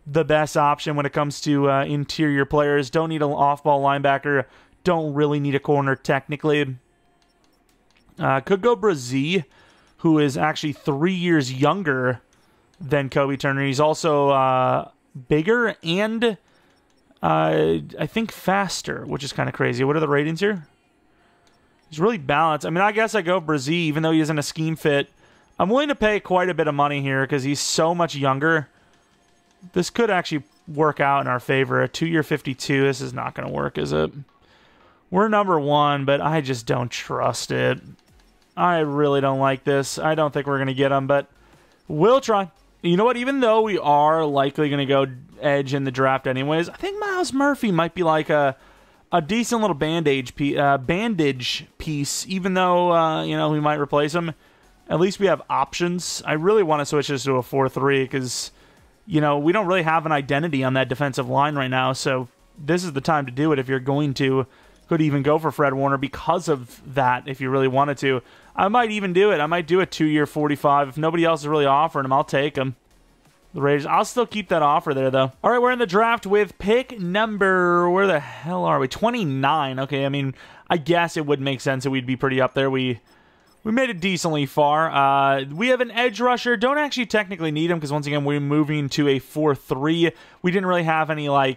the best option when it comes to interior players. Don't need an off-ball linebacker. Don't really need a corner, technically. Could go Brazee, who is actually 3 years younger than Kobe Turner. He's also bigger and I think faster, which is kind of crazy. What are the ratings here? He's really balanced. I guess I go Brazee, even though he isn't a scheme fit. I'm willing to pay quite a bit of money here because he's so much younger. This could actually work out in our favor. A 2-year 52. This is not going to work, is it? We're number 1, but I just don't trust it. I really don't like this. I don't think we're going to get him, but we'll try. You know what? Even though we are likely going to go edge in the draft anyways, I think Miles Murphy might be like a decent little bandage piece, even though, we might replace him. At least we have options. I really want to switch this to a 4-3 because, we don't really have an identity on that defensive line right now, so this is the time to do it if you're going to. Could even go for Fred Warner because of that if you really wanted to. I might even do it. I might do a 2-year 45. If nobody else is really offering him, I'll take him. The Raiders. I'll still keep that offer there, though. All right, we're in the draft with pick number... Where the hell are we? 29. Okay, I guess it would make sense that we'd be pretty up there. We made it decently far. We have an edge rusher. Don't actually technically need him because, once again, we're moving to a 4-3. We didn't really have any,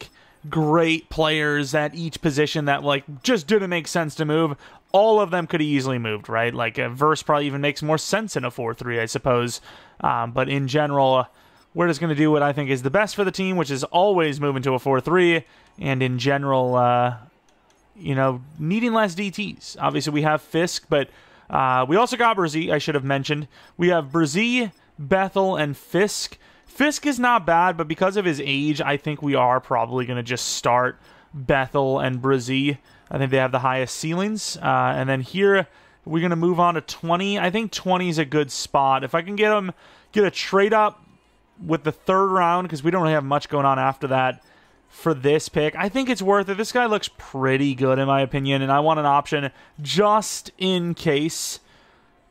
great players at each position that, just didn't make sense to move. All of them could have easily moved, right? A Verse probably even makes more sense in a 4-3, I suppose. But in general, we're just going to do what I think is the best for the team, which is always moving to a 4-3. And in general, needing less DTs. Obviously, we have Fisk, but... we also got Brazee, I should have mentioned. We have Brazee, Bethel, and Fisk. Fisk is not bad, but because of his age, I think we are probably going to just start Bethel and Brazee. I think they have the highest ceilings. And then here, we're going to move on to 20. I think 20 is a good spot. If I can get a trade up with the third round, because we don't really have much going on after that for this pick. I think it's worth it. This guy looks pretty good in my opinion, and I want an option just in case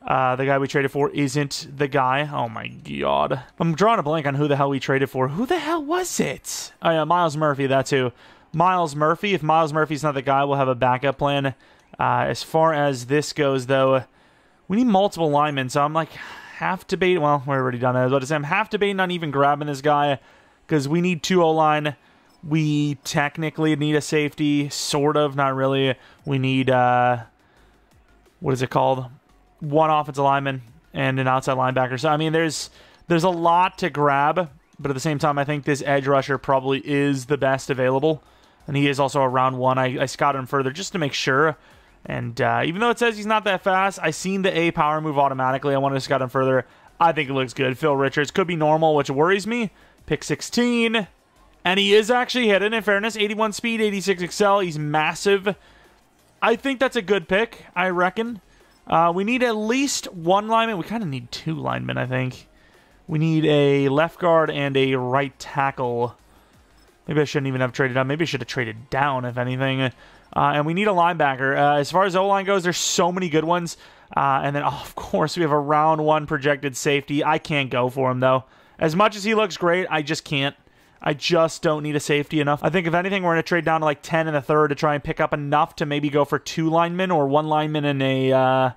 the guy we traded for isn't the guy. Oh my god. I'm drawing a blank on who the hell we traded for. Who the hell was it? Oh yeah, Miles Murphy, that's who. Miles Murphy. If Miles Murphy's not the guy, we'll have a backup plan. As far as this goes, though, we need multiple linemen, so I'm like half debating. Well, we're already done that. But I'm half debating on even grabbing this guy because we need 2 O-line. We technically need a safety, sort of, not really. We need, what is it called? 1 offensive lineman and an outside linebacker. So, I mean, there's a lot to grab, but at the same time, I think this edge rusher probably is the best available. And he is also a round 1. I scouted him further just to make sure. And even though it says he's not that fast, I seen the A power move automatically. I wanted to scout him further. I think it looks good. Phil Richards could be normal, which worries me. Pick 16. And he is actually hidden, in fairness. 81 speed, 86 excel. He's massive. I think that's a good pick, I reckon. We need at least 1 lineman. We kind of need 2 linemen, I think. We need a left guard and a right tackle. Maybe I shouldn't even have traded up. Maybe I should have traded down, if anything. And we need a linebacker. As far as O-line goes, there's so many good ones. And then, of course, we have a round 1 projected safety. I can't go for him, though. As much as he looks great, I just can't. I just don't need a safety enough. I think, if anything, we're going to trade down to like 10 in the third to try and pick up enough to maybe go for 2 linemen or 1 lineman and a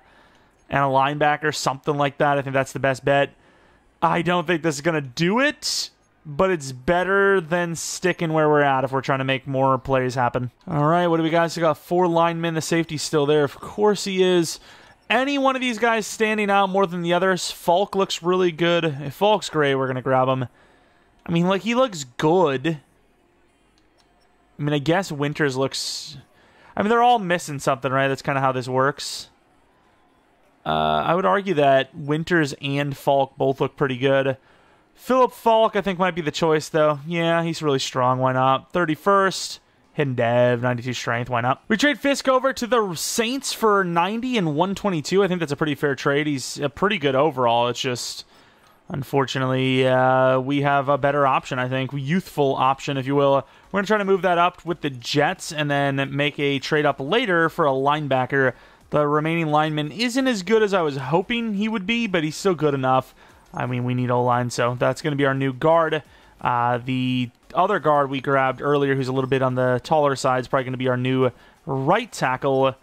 linebacker, something like that. I think that's the best bet. I don't think this is going to do it, but it's better than sticking where we're at if we're trying to make more plays happen. All right, what do we got? So we got 4 linemen. The safety's still there. Of course he is. Any one of these guys standing out more than the others? Falk looks really good. If Falk's great, we're going to grab him. I mean, like, he looks good. I mean, I guess Winters looks... I mean, they're all missing something, right? That's kind of how this works. I would argue that Winters and Falk both look pretty good. Philip Falk, I think, might be the choice, though. Yeah, he's really strong. Why not? 31st. Hidden Dev, 92 strength. Why not? We trade Fisk over to the Saints for 90 and 122. I think that's a pretty fair trade. He's a pretty good overall. It's just, unfortunately, we have a better option, I think. Youthful option, if you will. We're going to try to move that up with the Jets and then make a trade up later for a linebacker. The remaining lineman isn't as good as I was hoping he would be, but he's still good enough. I mean, we need O-line, so that's going to be our new guard. The other guard we grabbed earlier, who's a little bit on the taller side, is probably going to be our new right tackle.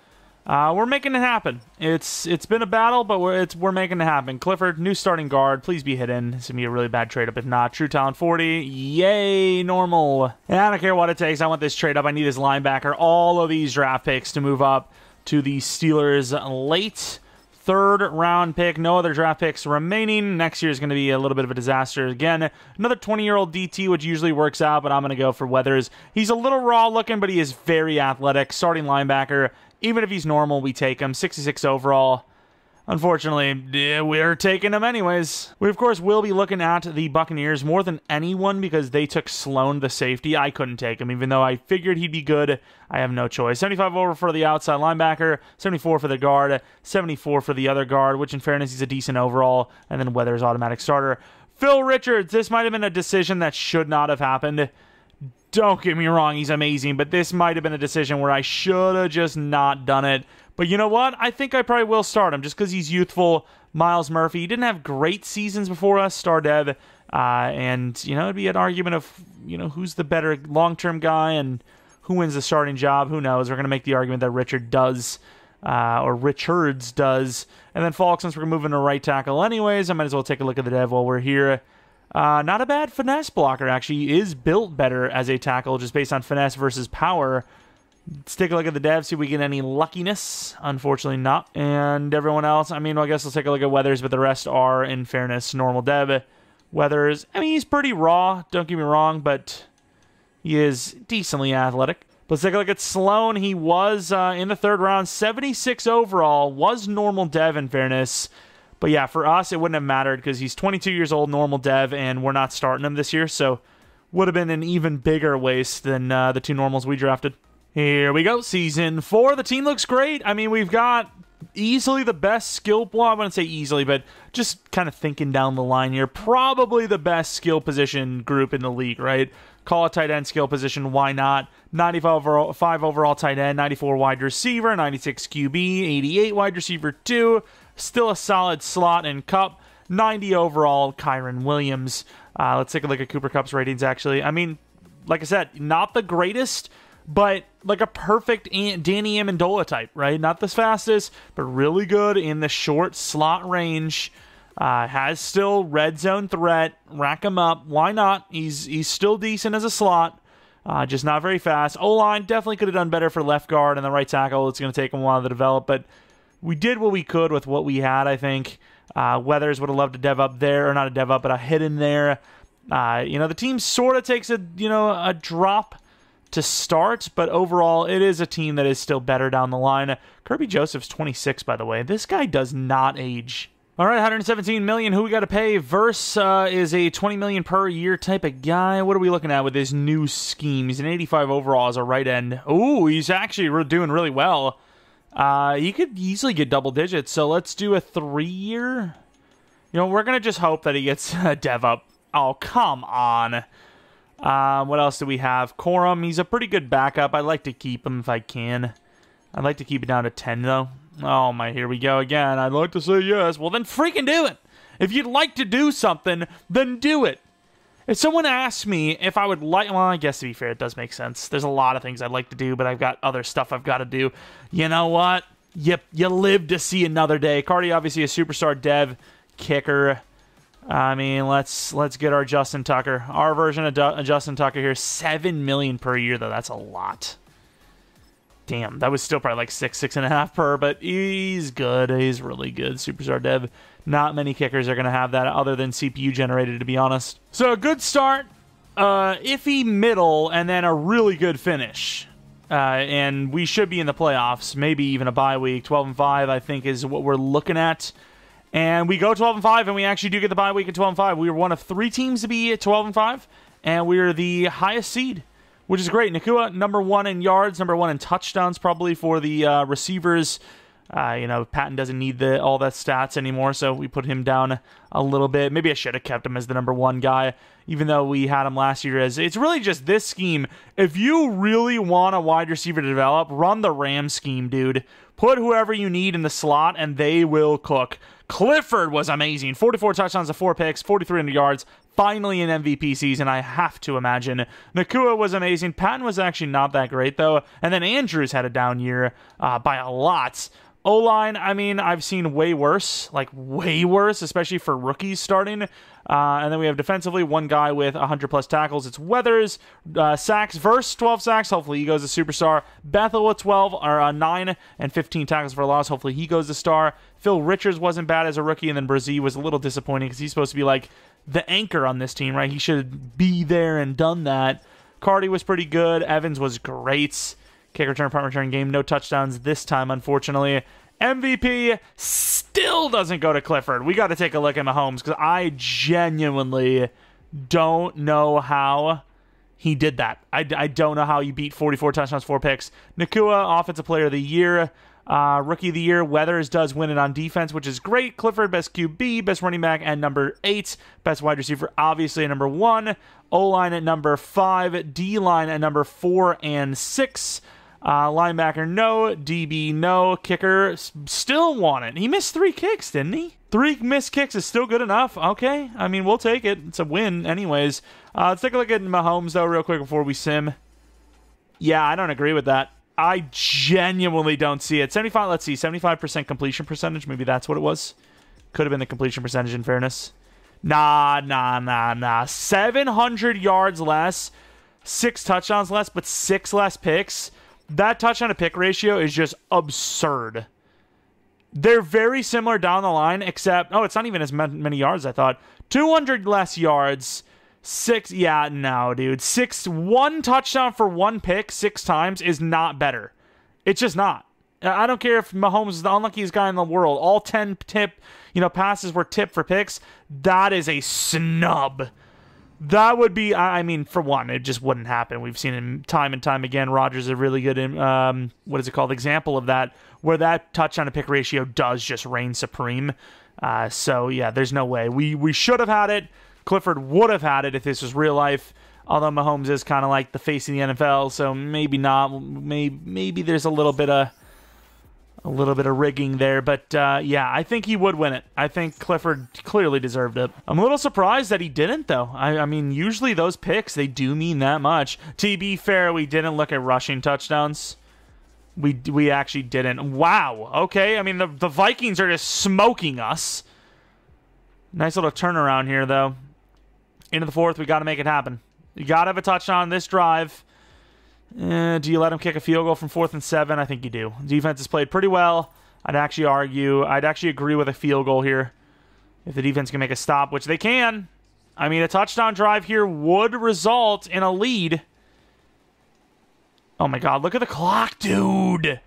We're making it happen. It's been a battle, but we're making it happen. Clifford, new starting guard. Please be hidden. It's going to be a really bad trade-up. If not, true talent 40. Yay, normal. And I don't care what it takes. I want this trade-up. I need this linebacker. All of these draft picks to move up to the Steelers late. 3rd round pick. No other draft picks remaining. Next year is going to be a little bit of a disaster. Again, another 20-year-old DT, which usually works out, but I'm going to go for Weathers. He's a little raw looking, but he is very athletic. Starting linebacker. Even if he's normal, we take him. 66 overall. Unfortunately, we're taking him anyways. We, of course, will be looking at the Buccaneers more than anyone because they took Sloan, the safety. I couldn't take him, even though I figured he'd be good. I have no choice. 75 over for the outside linebacker, 74 for the guard, 74 for the other guard, which in fairness, he's a decent overall, and then Weathers automatic starter. Phil Richards, this might have been a decision that should not have happened. Don't get me wrong, he's amazing, but this might have been a decision where I should have just not done it. But you know what? I think I probably will start him just because he's youthful. Miles Murphy, he didn't have great seasons before us, star dev. And, you know, it'd be an argument of, you know, who's the better long-term guy and who wins the starting job. Who knows? We're going to make the argument that Richards does. And then Falk, since we're moving to right tackle anyways, I might as well take a look at the dev while we're here. Not a bad finesse blocker, actually. He is built better as a tackle just based on finesse versus power. Let's take a look at the dev, see if we get any luckiness. Unfortunately not. And everyone else, I mean, well, I guess let's take a look at Weathers, but the rest are, in fairness, normal dev. Weathers, I mean, he's pretty raw, don't get me wrong, but he is decently athletic. Let's take a look at Sloan. He was in the 3rd round, 76 overall, was normal dev, in fairness. But yeah, for us, it wouldn't have mattered because he's 22 years old, normal dev, and we're not starting him this year, so would have been an even bigger waste than the 2 normals we drafted. Here we go, Season 4. The team looks great. I mean, we've got easily the best skill, well, I wouldn't say easily, but just kind of thinking down the line here, probably the best skill position group in the league, right? Call a tight end skill position, why not? 95 overall tight end, 94 wide receiver, 96 QB, 88 wide receiver 2, still a solid slot and Cup, 90 overall, Kyron Williams. Let's take a look at Cooper Kupp's ratings, actually. I mean, like I said, not the greatest, but like a perfect Danny Amendola type, right? Not the fastest, but really good in the short slot range. Has still red zone threat. Rack him up. Why not? He's still decent as a slot. Just not very fast. O-line definitely could have done better for left guard and the right tackle. It's going to take him a while to develop, but we did what we could with what we had, I think. Weathers would have loved to dev up there, or not a dev up, but a hit in there. The team sort of takes a drop to start, but overall, it is a team that is still better down the line. Kirby Joseph's 26, by the way. This guy does not age. All right, 117 million. Who we got to pay? Verse is a 20 million per year type of guy. What are we looking at with this new scheme? He's an 85 overall as a right end. Ooh, he's actually doing really well. He could easily get double digits, so let's do a 3-year. We're going to just hope that he gets a dev up. Oh, come on. What else do we have? Corum, he's a pretty good backup. I'd like to keep him if I can. I'd like to keep it down to 10, though. Oh, my, here we go again. I'd like to say yes. Well, then freaking do it. If you'd like to do something, then do it. If someone asks me if I would like... Well, I guess to be fair, it does make sense. There's a lot of things I'd like to do, but I've got other stuff I've got to do. You know what? You live to see another day. Cardi, obviously, a superstar dev kicker. I mean, let's get our Justin Tucker. Our version of Justin Tucker here, 7 million per year, though. That's a lot. Damn, that was still probably like 6.5 per, but he's good. He's really good. Superstar dev. Not many kickers are going to have that other than CPU generated, to be honest. So a good start, iffy middle, and then a really good finish. And we should be in the playoffs, maybe even a bye week. 12-5, I think, is what we're looking at. And we go 12-5, and we actually do get the bye week at 12-5. We were one of 3 teams to be at 12-5, and we're the highest seed, which is great. Nakua, number 1 in yards, number 1 in touchdowns, probably for the receivers. Patton doesn't need all that stats anymore, so we put him down a little bit. Maybe I should have kept him as the number 1 guy, even though we had him last year as... It's really just this scheme. If you really want a wide receiver to develop, run the Ram scheme, dude. Put whoever you need in the slot, and they will cook. Clifford was amazing. 44 touchdowns to 4 picks, 4,300 yards. Finally an MVP season, I have to imagine. Nakua was amazing. Patton was actually not that great, though. And then Andrews had a down year by a lot. O-line, I mean, I've seen way worse, especially for rookies starting. And then we have defensively 1 guy with 100-plus tackles. It's Weathers. Sacks, Verse, 12 sacks. Hopefully he goes to superstar. Bethel with 9 and 15 tackles for loss. Hopefully he goes to star. Phil Richards wasn't bad as a rookie, and then Brazee was a little disappointing because he's supposed to be like the anchor on this team, right? He should be there and done that. Cardi was pretty good. Evans was great. Kick return, punt return game. No touchdowns this time, unfortunately. MVP still doesn't go to Clifford. We got to take a look at Mahomes because I genuinely don't know he did that. I don't know how he beat 44 touchdowns, 4 picks. Nakua, Offensive Player of the Year. Rookie of the Year, Weathers does win it on defense, which is great. Clifford, best QB, best running back, and number 8. Best wide receiver, obviously, at number 1. O-line at number 5. D-line at number 4 and 6. Linebacker, no. DB, no. Kicker, still won it. He missed 3 kicks, didn't he? 3 missed kicks is still good enough. Okay. I mean, we'll take it. It's a win anyways. Let's take a look at Mahomes, though, real quick before we sim. Yeah, I don't agree with that. I genuinely don't see it. 75% completion percentage. Maybe that's what it was. Could have been the completion percentage, in fairness. Nah. 700 yards less, 6 touchdowns less, but 6 less picks. That touchdown to pick ratio is just absurd. They're very similar down the line, except... Oh, it's not even as many yards, I thought. 200 less yards... 6, yeah, no, dude. 1 touchdown for 1 pick 6 times is not better. It's just not. I don't care if Mahomes is the unluckiest guy in the world. All 10 passes were tipped for picks. That is a snub. That would be, I mean, for one, it just wouldn't happen. We've seen it time and time again. Rodgers is a really good, what is it called, example of that, where that touchdown to pick ratio does just reign supreme. So, yeah, there's no way. We should have had it. Clifford would have had it if this was real life, although Mahomes is kind of like the face of the NFL, so maybe not. Maybe there's a little bit of rigging there, but yeah, I think he would win it. I think Clifford clearly deserved it. I'm a little surprised that he didn't, though. I mean, usually those picks, they do mean that much. To be fair, we didn't look at rushing touchdowns. We actually didn't. Wow, okay. I mean, the Vikings are just smoking us. Nice little turnaround here, though. Into the fourth, we got to make it happen. You got to have a touchdown on this drive. Do you let him kick a field goal from 4th and 7? I think you do. Defense has played pretty well. I'd actually agree with a field goal here. If the defense can make a stop, which they can. I mean, a touchdown drive here would result in a lead. Oh my god, look at the clock, dude.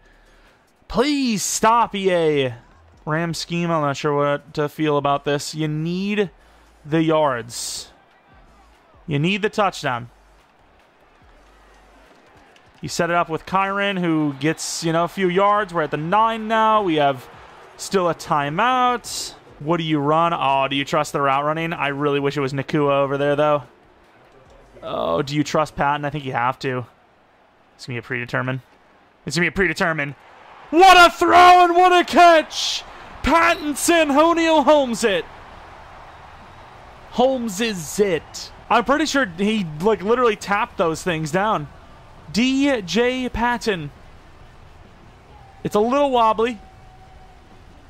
Please stop, EA. Ram scheme, I'm not sure what to feel about this. You need the yards. You need the touchdown. You set it up with Kyron, who gets, a few yards. We're at the 9 now. We have still a timeout. What do you run? Oh, do you trust the route running? I really wish it was Nakua over there, though. Oh, do you trust Patton? I think you have to. It's going to be a predetermined. It's going to be a predetermined. What a throw and what a catch! Pattinson, O'Neal Holmes it. Holmes is it. I'm pretty sure he, literally tapped those things down. DJ Patton. It's a little wobbly.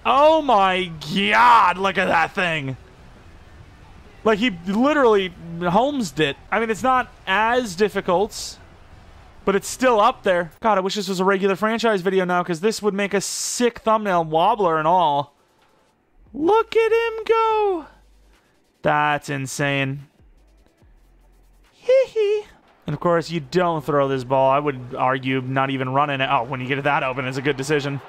Oh my god, look at that thing. Like, he literally Holmes'd it. I mean, it's not as difficult, but it's still up there. God, I wish this was a regular franchise video now, because this would make a sick thumbnail, wobbler and all. Look at him go. That's insane. Hee hee. And, of course, you don't throw this ball. I would argue not even running it. Oh, when you get it that open, it's a good decision.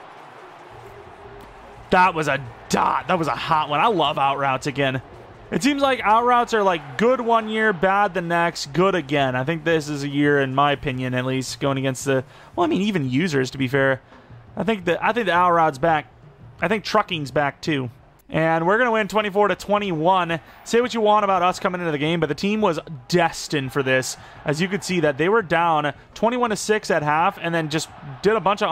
That was a dot. That was a hot one. I love out routes again. It seems like out routes are good one year, bad the next, good again. I think this is a year, in my opinion, at least, going against the... Well, I mean, even users, to be fair. I think the out route's back. I think trucking's back, too. And we're going to win 24-21. Say what you want about us coming into the game, but the team was destined for this. As you could see, that they were down 21-6 at half, and then just did a bunch of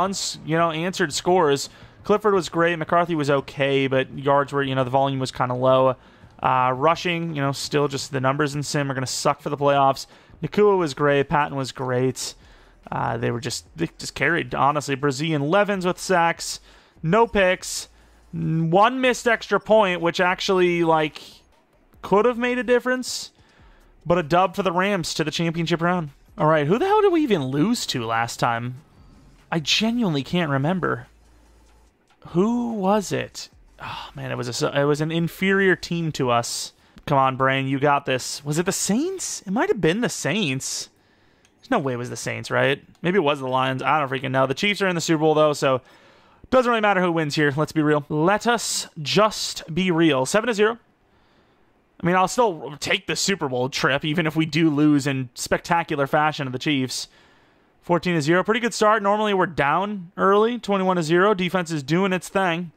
answered scores. Clifford was great. McCarthy was okay, but yards were, the volume was kind of low. Rushing, still just the numbers in Sim are going to suck for the playoffs. Nakua was great. Patton was great. They just carried, honestly. Brazilian Levins with sacks. No picks. One missed extra point, which actually, could have made a difference. But a dub for the Rams to the championship round. All right, who the hell did we even lose to last time? I genuinely can't remember. Who was it? Oh, man, it was an inferior team to us. Come on, Brain, you got this. Was it the Saints? It might have been the Saints. There's no way it was the Saints, right? Maybe it was the Lions. I don't freaking know. The Chiefs are in the Super Bowl, though, so... Doesn't really matter who wins here. Let's be real. Let us just be real. 7-0. I mean, I'll still take the Super Bowl trip, even if we do lose in spectacular fashion to the Chiefs. 14-0. Pretty good start. Normally, we're down early. 21-0. Defense is doing its thing.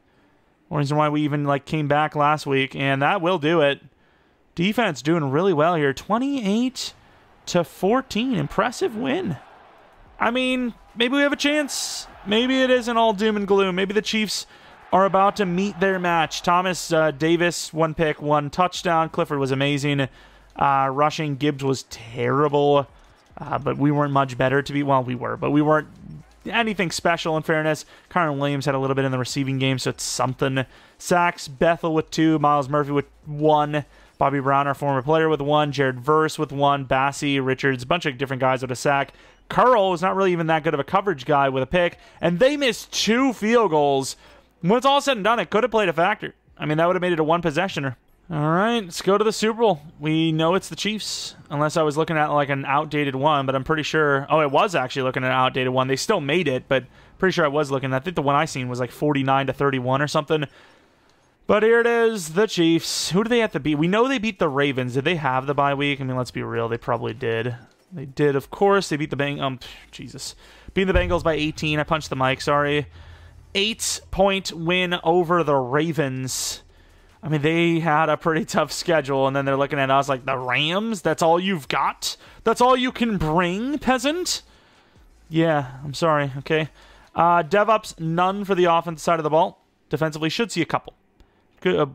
One reason why we even came back last week, and that will do it. Defense doing really well here. 28-14. Impressive win. I mean, maybe we have a chance. Maybe it isn't all doom and gloom. Maybe the Chiefs are about to meet their match. Thomas Davis, 1 pick, 1 touchdown. Clifford was amazing. Rushing, Gibbs was terrible. But we weren't much better to be... Well, we were, but we weren't anything special in fairness. Kyron Williams had a little bit in the receiving game, so it's something. Sacks, Bethel with 2, Miles Murphy with 1, Bobby Brown, our former player, with 1, Jared Verse with 1, Bassey, Richards, a bunch of different guys with a sack. Curl was not really even that good of a coverage guy with a pick, and they missed 2 field goals. When it's all said and done, it could have played a factor. I mean, that would have made it a one-possessioner. All right, let's go to the Super Bowl. We know it's the Chiefs, unless I was looking at an outdated one, but I'm pretty sure... Oh, I was actually looking at an outdated one. They still made it, but pretty sure I was looking. I think the one I seen was 49-31 or something. But here it is, the Chiefs. Who do they have to beat? We know they beat the Ravens. Did they have the bye week? I mean, let's be real. They probably did. They did, of course. They beat the Jesus. Beat the Bengals by 18. I punched the mic, sorry. 8-point win over the Ravens. I mean, they had a pretty tough schedule, and then they're looking at us like, the Rams? That's all you've got? That's all you can bring, peasant? Yeah, I'm sorry, okay. DevOps, none for the offensive side of the ball. Defensively, should see a couple.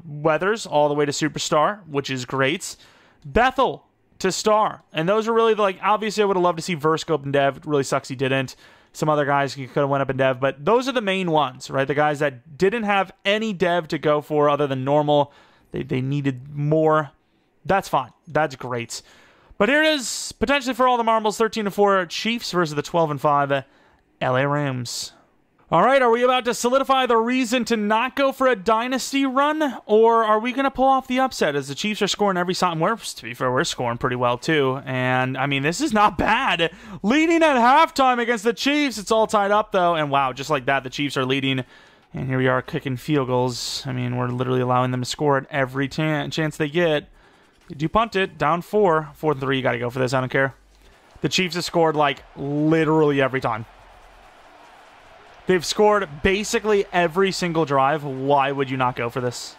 Weathers all the way to superstar, which is great. Bethel to star. And those are really, like, obviously I would have loved to see Verse go up in dev. It really sucks he didn't. Some other guys could have went up in dev, but those are the main ones, right? The guys that didn't have any dev to go for other than normal. They needed more. That's fine. That's great. But here it is, potentially for all the marbles, 13-4 Chiefs versus the 12-5 LA Rams. All right, are we about to solidify the reason to not go for a dynasty run? Or are we going to pull off the upset as the Chiefs are scoring every time? To be fair, we're scoring pretty well too. And, I mean, this is not bad. Leading at halftime against the Chiefs. It's all tied up, though. And, wow, just like that, the Chiefs are leading. And here we are kicking field goals. I mean, we're literally allowing them to score at every chance they get. They do punt it. Down 4. 4th and 3, you got to go for this. I don't care. The Chiefs have scored, like, literally every time. They've scored basically every single drive. Why would you not go for this?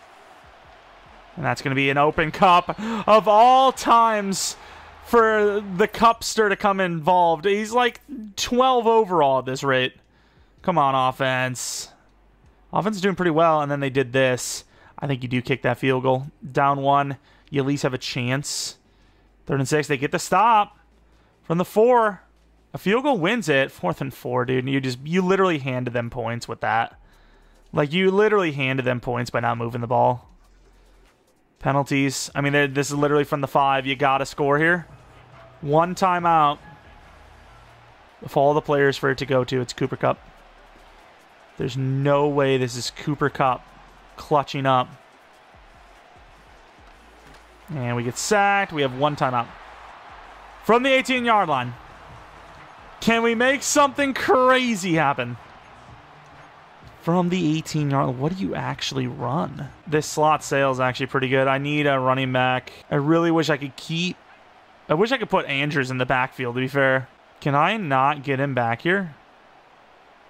And that's going to be an open cup of all times for the cupster to come involved. He's like 12 overall at this rate. Come on, offense. Offense is doing pretty well, and then they did this. I think you do kick that field goal. Down 1, you at least have a chance. 3rd and 6, they get the stop from the 4. A field goal wins it. 4th and 4, dude. You literally handed them points with that. Like, you literally handed them points by not moving the ball. Penalties. I mean, this is literally from the 5. You got to score here. 1 timeout. Of all the players for it to go to, it's Cooper Kupp. There's no way this is Cooper Kupp clutching up. And we get sacked. We have 1 timeout. From the 18-yard line. Can we make something crazy happen? From the 18-yard, what do you actually run? This slot sale is actually pretty good. I need a running back. I really wish I could I wish I could put Andrews in the backfield, to be fair. Can I not get him back here?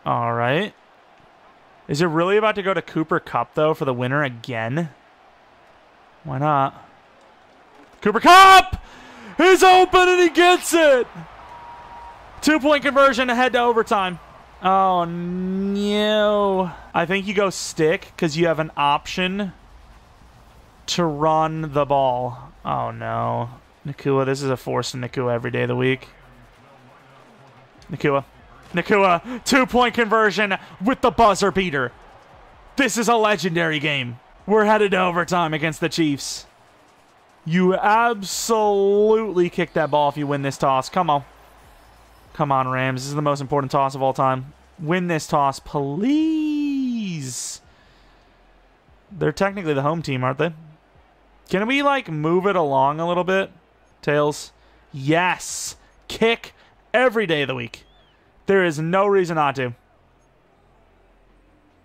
All right. Is it really about to go to Cooper Kupp, though, for the winner again? Why not? Cooper Kupp is open and he gets it! 2-point conversion ahead to overtime. Oh, no. I think you go stick because you have an option to run the ball. Oh, no. Nakua, this is a force to Nakua every day of the week. Nakua, 2-point conversion with the buzzer beater. This is a legendary game. We're headed to overtime against the Chiefs. You absolutely kick that ball if you win this toss. Come on. Come on, Rams. This is the most important toss of all time. Win this toss, please. They're technically the home team, aren't they? Can we, like, move it along a little bit? Tails. Yes. Kick every day of the week. There is no reason not to.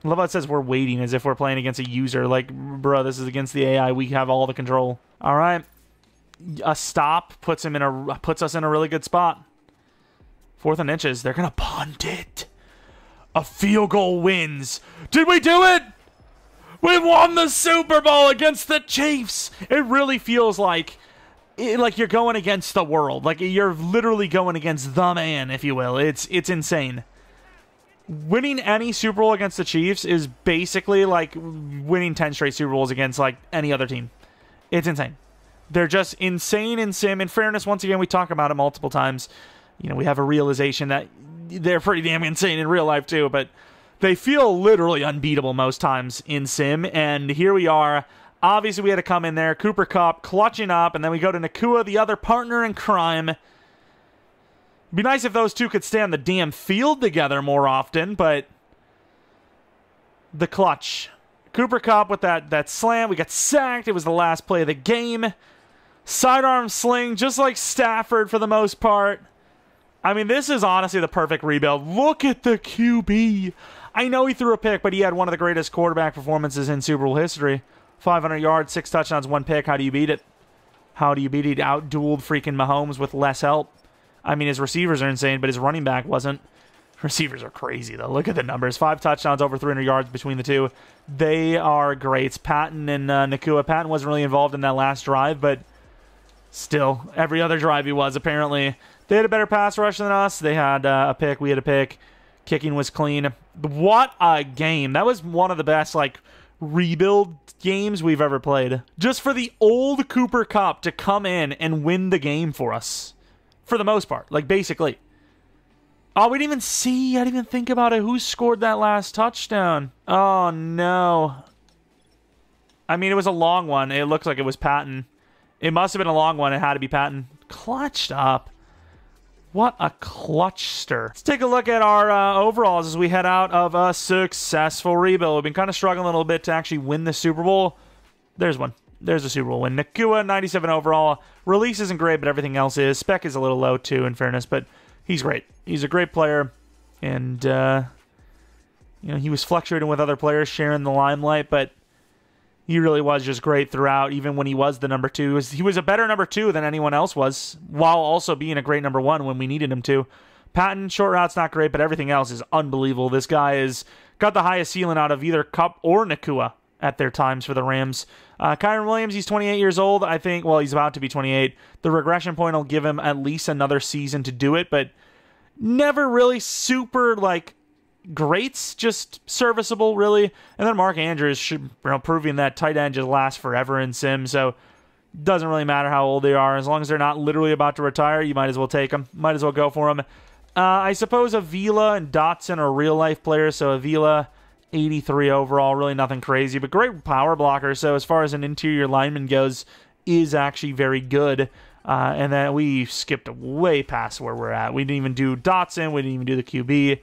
I love how it says we're waiting as if we're playing against a user. Like, bro, this is against the AI. We have all the control. All right. A stop puts us in a really good spot. 4th and inches. They're going to punt it. A field goal wins. Did we do it? We won the Super Bowl against the Chiefs. It really feels like you're going against the world. Like you're literally going against the man, if you will. It's insane. Winning any Super Bowl against the Chiefs is basically like winning 10 straight Super Bowls against like any other team. It's insane. They're just insane in sim. In fairness, once again, we talk about it multiple times. You know, we have a realization that they're pretty damn insane in real life too, but they feel literally unbeatable most times in sim, and here we are. Obviously, we had to come in there. Cooper Kupp clutching up, and then we go to Nakua, the other partner in crime. It'd be nice if those two could stay on the damn field together more often, but the clutch. Cooper Kupp with that slam. We got sacked. It was the last play of the game. Sidearm sling, just like Stafford for the most part. I mean, this is honestly the perfect rebuild. Look at the QB. I know he threw a pick, but he had one of the greatest quarterback performances in Super Bowl history. 500 yards, 6 touchdowns, 1 pick. How do you beat it? How do you beat it? Out-dueled freaking Mahomes with less help. I mean, his receivers are insane, but his running back wasn't. Receivers are crazy, though. Look at the numbers. 5 touchdowns, over 300 yards between the two. They are great. Patton and Nacua. Patton wasn't really involved in that last drive, but still, every other drive he was, apparently. They had a better pass rush than us. They had a pick. We had a pick. Kicking was clean. What a game. That was one of the best, rebuild games we've ever played. Just for the old Cooper Kupp to come in and win the game for us. For the most part. Basically. Oh, we didn't even see. I didn't even think about it. Who scored that last touchdown? Oh, no. I mean, it was a long one. It looks like it was Patton. It must have been a long one. It had to be Patton. Clutched up. What a clutchster. Let's take a look at our overalls as we head out of a successful rebuild. We've been kind of struggling a little bit to actually win the Super Bowl. There's one. There's a Super Bowl win. Nacua, 97 overall. Release isn't great, but everything else is. Spec is a little low, too, in fairness, but he's great. He's a great player, and he was fluctuating with other players, sharing the limelight, but he really was just great throughout, even when he was the number 2. He was a better number 2 than anyone else was, while also being a great number 1 when we needed him to. Patton, short route's not great, but everything else is unbelievable. This guy has got the highest ceiling out of either Kupp or Nacua at their times for the Rams. Kyren Williams, he's 28 years old. I think, well, he's about to be 28. The regression point will give him at least another season to do it, but never really super, greats, just serviceable, really. And then Mark Andrews proving that tight end just lasts forever in Sim, so doesn't really matter how old they are. As long as they're not literally about to retire, you might as well take them. Might as well go for them. I suppose Avila and Dotson are real-life players, so Avila, 83 overall, really nothing crazy, but great power blocker, so as far as an interior lineman goes, is actually very good. And then we skipped way past where we're at. We didn't even do Dotson. We didn't even do the QB.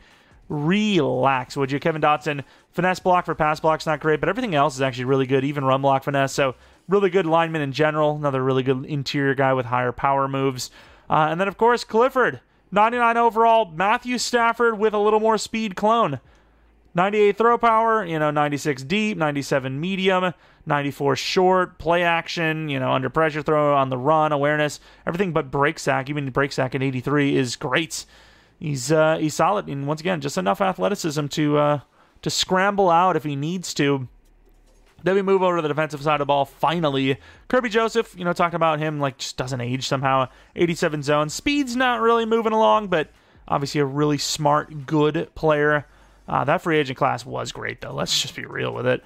Relax, would you? Kevin Dotson, finesse block for pass block's not great, but everything else is actually really good, even run block finesse. So really good lineman in general. Another really good interior guy with higher power moves. And then, of course, Clifford, 99 overall. Matthew Stafford with a little more speed clone. 98 throw power, 96 deep, 97 medium, 94 short, play action, under pressure throw, on the run, awareness, everything but break sack. Even break sack at 83 is great. He's solid, and once again, just enough athleticism to scramble out if he needs to. Then we move over to the defensive side of the ball. Finally, Kirby Joseph, talking about him, just doesn't age somehow. 87 zone. Speed's not really moving along, but obviously a really smart, good player. That free agent class was great, though. Let's just be real with it.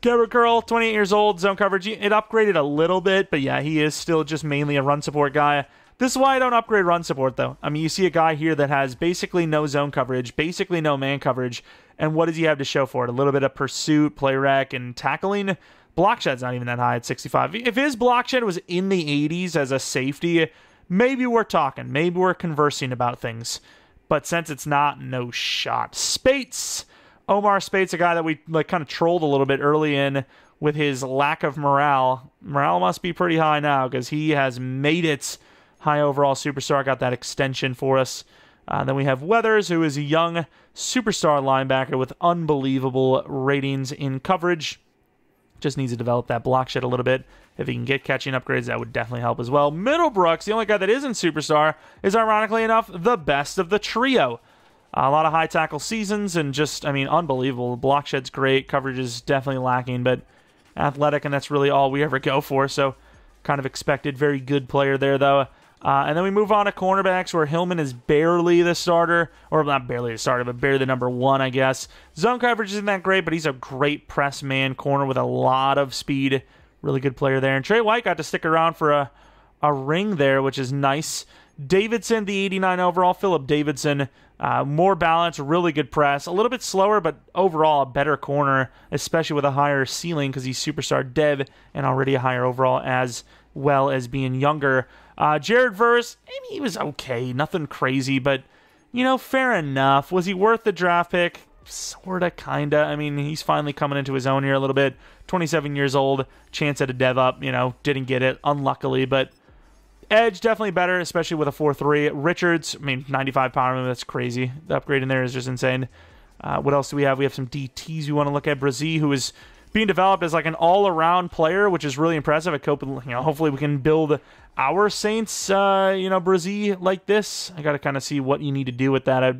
Gamertag, 28 years old, zone coverage. It upgraded a little bit, but yeah, he is still just mainly a run support guy. This is why I don't upgrade run support, though. I mean, you see a guy here that has basically no zone coverage, basically no man coverage, and what does he have to show for it? A little bit of pursuit, play rec, and tackling. Block shed's not even that high at 65. If his block shed was in the 80s as a safety, maybe we're talking. Maybe we're conversing about things. But since it's not, no shot. Spates. Omar Spates, a guy that we kind of trolled a little bit early in with his lack of morale. Morale must be pretty high now because he has made it. High overall superstar, got that extension for us. Then we have Weathers, who is a young superstar linebacker with unbelievable ratings in coverage. Just needs to develop that block shed a little bit. If he can get catching upgrades, that would definitely help as well. Middlebrooks, the only guy that isn't superstar, is ironically enough the best of the trio. A lot of high tackle seasons and just, unbelievable. Block shed's great. Coverage is definitely lacking, but athletic, and that's really all we ever go for. So kind of expected. Very good player there, though. And then we move on to cornerbacks, where Hillman is barely the starter. Or not barely the starter, but barely the number 1, I guess. Zone coverage isn't that great, but he's a great press man corner with a lot of speed. Really good player there. And Trey White got to stick around for a ring there, which is nice. Davidson, the 89 overall. Philip Davidson, more balance, really good press. A little bit slower, but overall a better corner, especially with a higher ceiling because he's superstar dev and already a higher overall as well as being younger. Jared Verse, he was okay. Nothing crazy, but, fair enough. Was he worth the draft pick? Sorta, kinda. He's finally coming into his own here a little bit. 27 years old. Chance at a dev up, didn't get it, unluckily, but edge definitely better, especially with a 4.3. Richards, 95 power move, that's crazy. The upgrade in there is just insane. What else do we have? We have some DTs we want to look at. Brazil, who is being developed as like an all-around player, which is really impressive. Hopefully we can build our Saints, Brazil like this. I got to kind of see what you need to do with that. I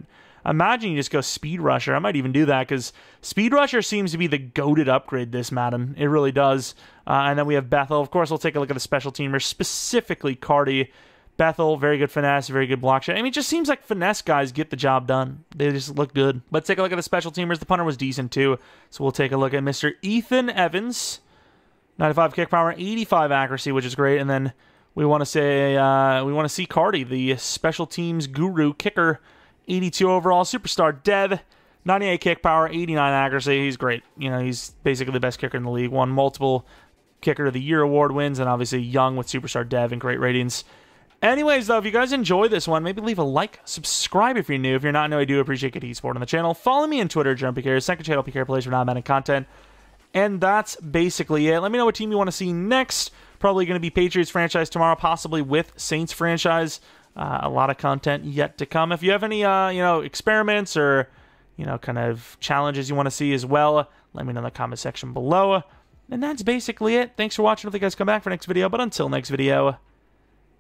imagine you just go Speed Rusher. I might even do that because Speed Rusher seems to be the goated upgrade this Madden. It really does. And then we have Bethel. Of course, we'll take a look at the special teamers, specifically Cardi. Bethel, very good finesse, very good block shot. I mean, it just seems like finesse guys get the job done. They just look good. Let's take a look at the special teamers. The punter was decent too. So we'll take a look at Mr. Ethan Evans. 95 kick power, 85 accuracy, which is great. And then we want to see Cardi, the special teams guru kicker, 82 overall, superstar dev, 98 kick power, 89 accuracy. He's great. He's basically the best kicker in the league. Won multiple Kicker of the Year award wins, and obviously young with superstar dev and great ratings. Anyways, though, if you guys enjoy this one, maybe leave a like, subscribe if you're new. If you're not new, I do appreciate getting sport on the channel. Follow me on Twitter, Jeromepkr, second channel, PK Plays for non-Madden content. And that's basically it. Let me know what team you want to see next. Probably going to be Patriots franchise tomorrow, possibly with Saints franchise. A lot of content yet to come. If you have any, experiments or, kind of challenges you want to see as well, let me know in the comment section below. And that's basically it. Thanks for watching. Hope you guys come back for next video. But until next video,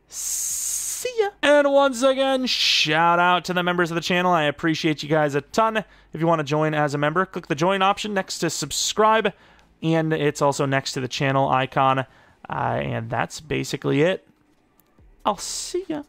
see ya. And once again, shout out to the members of the channel. I appreciate you guys a ton. If you want to join as a member, click the join option next to subscribe. And it's also next to the channel icon. And that's basically it. I'll see ya.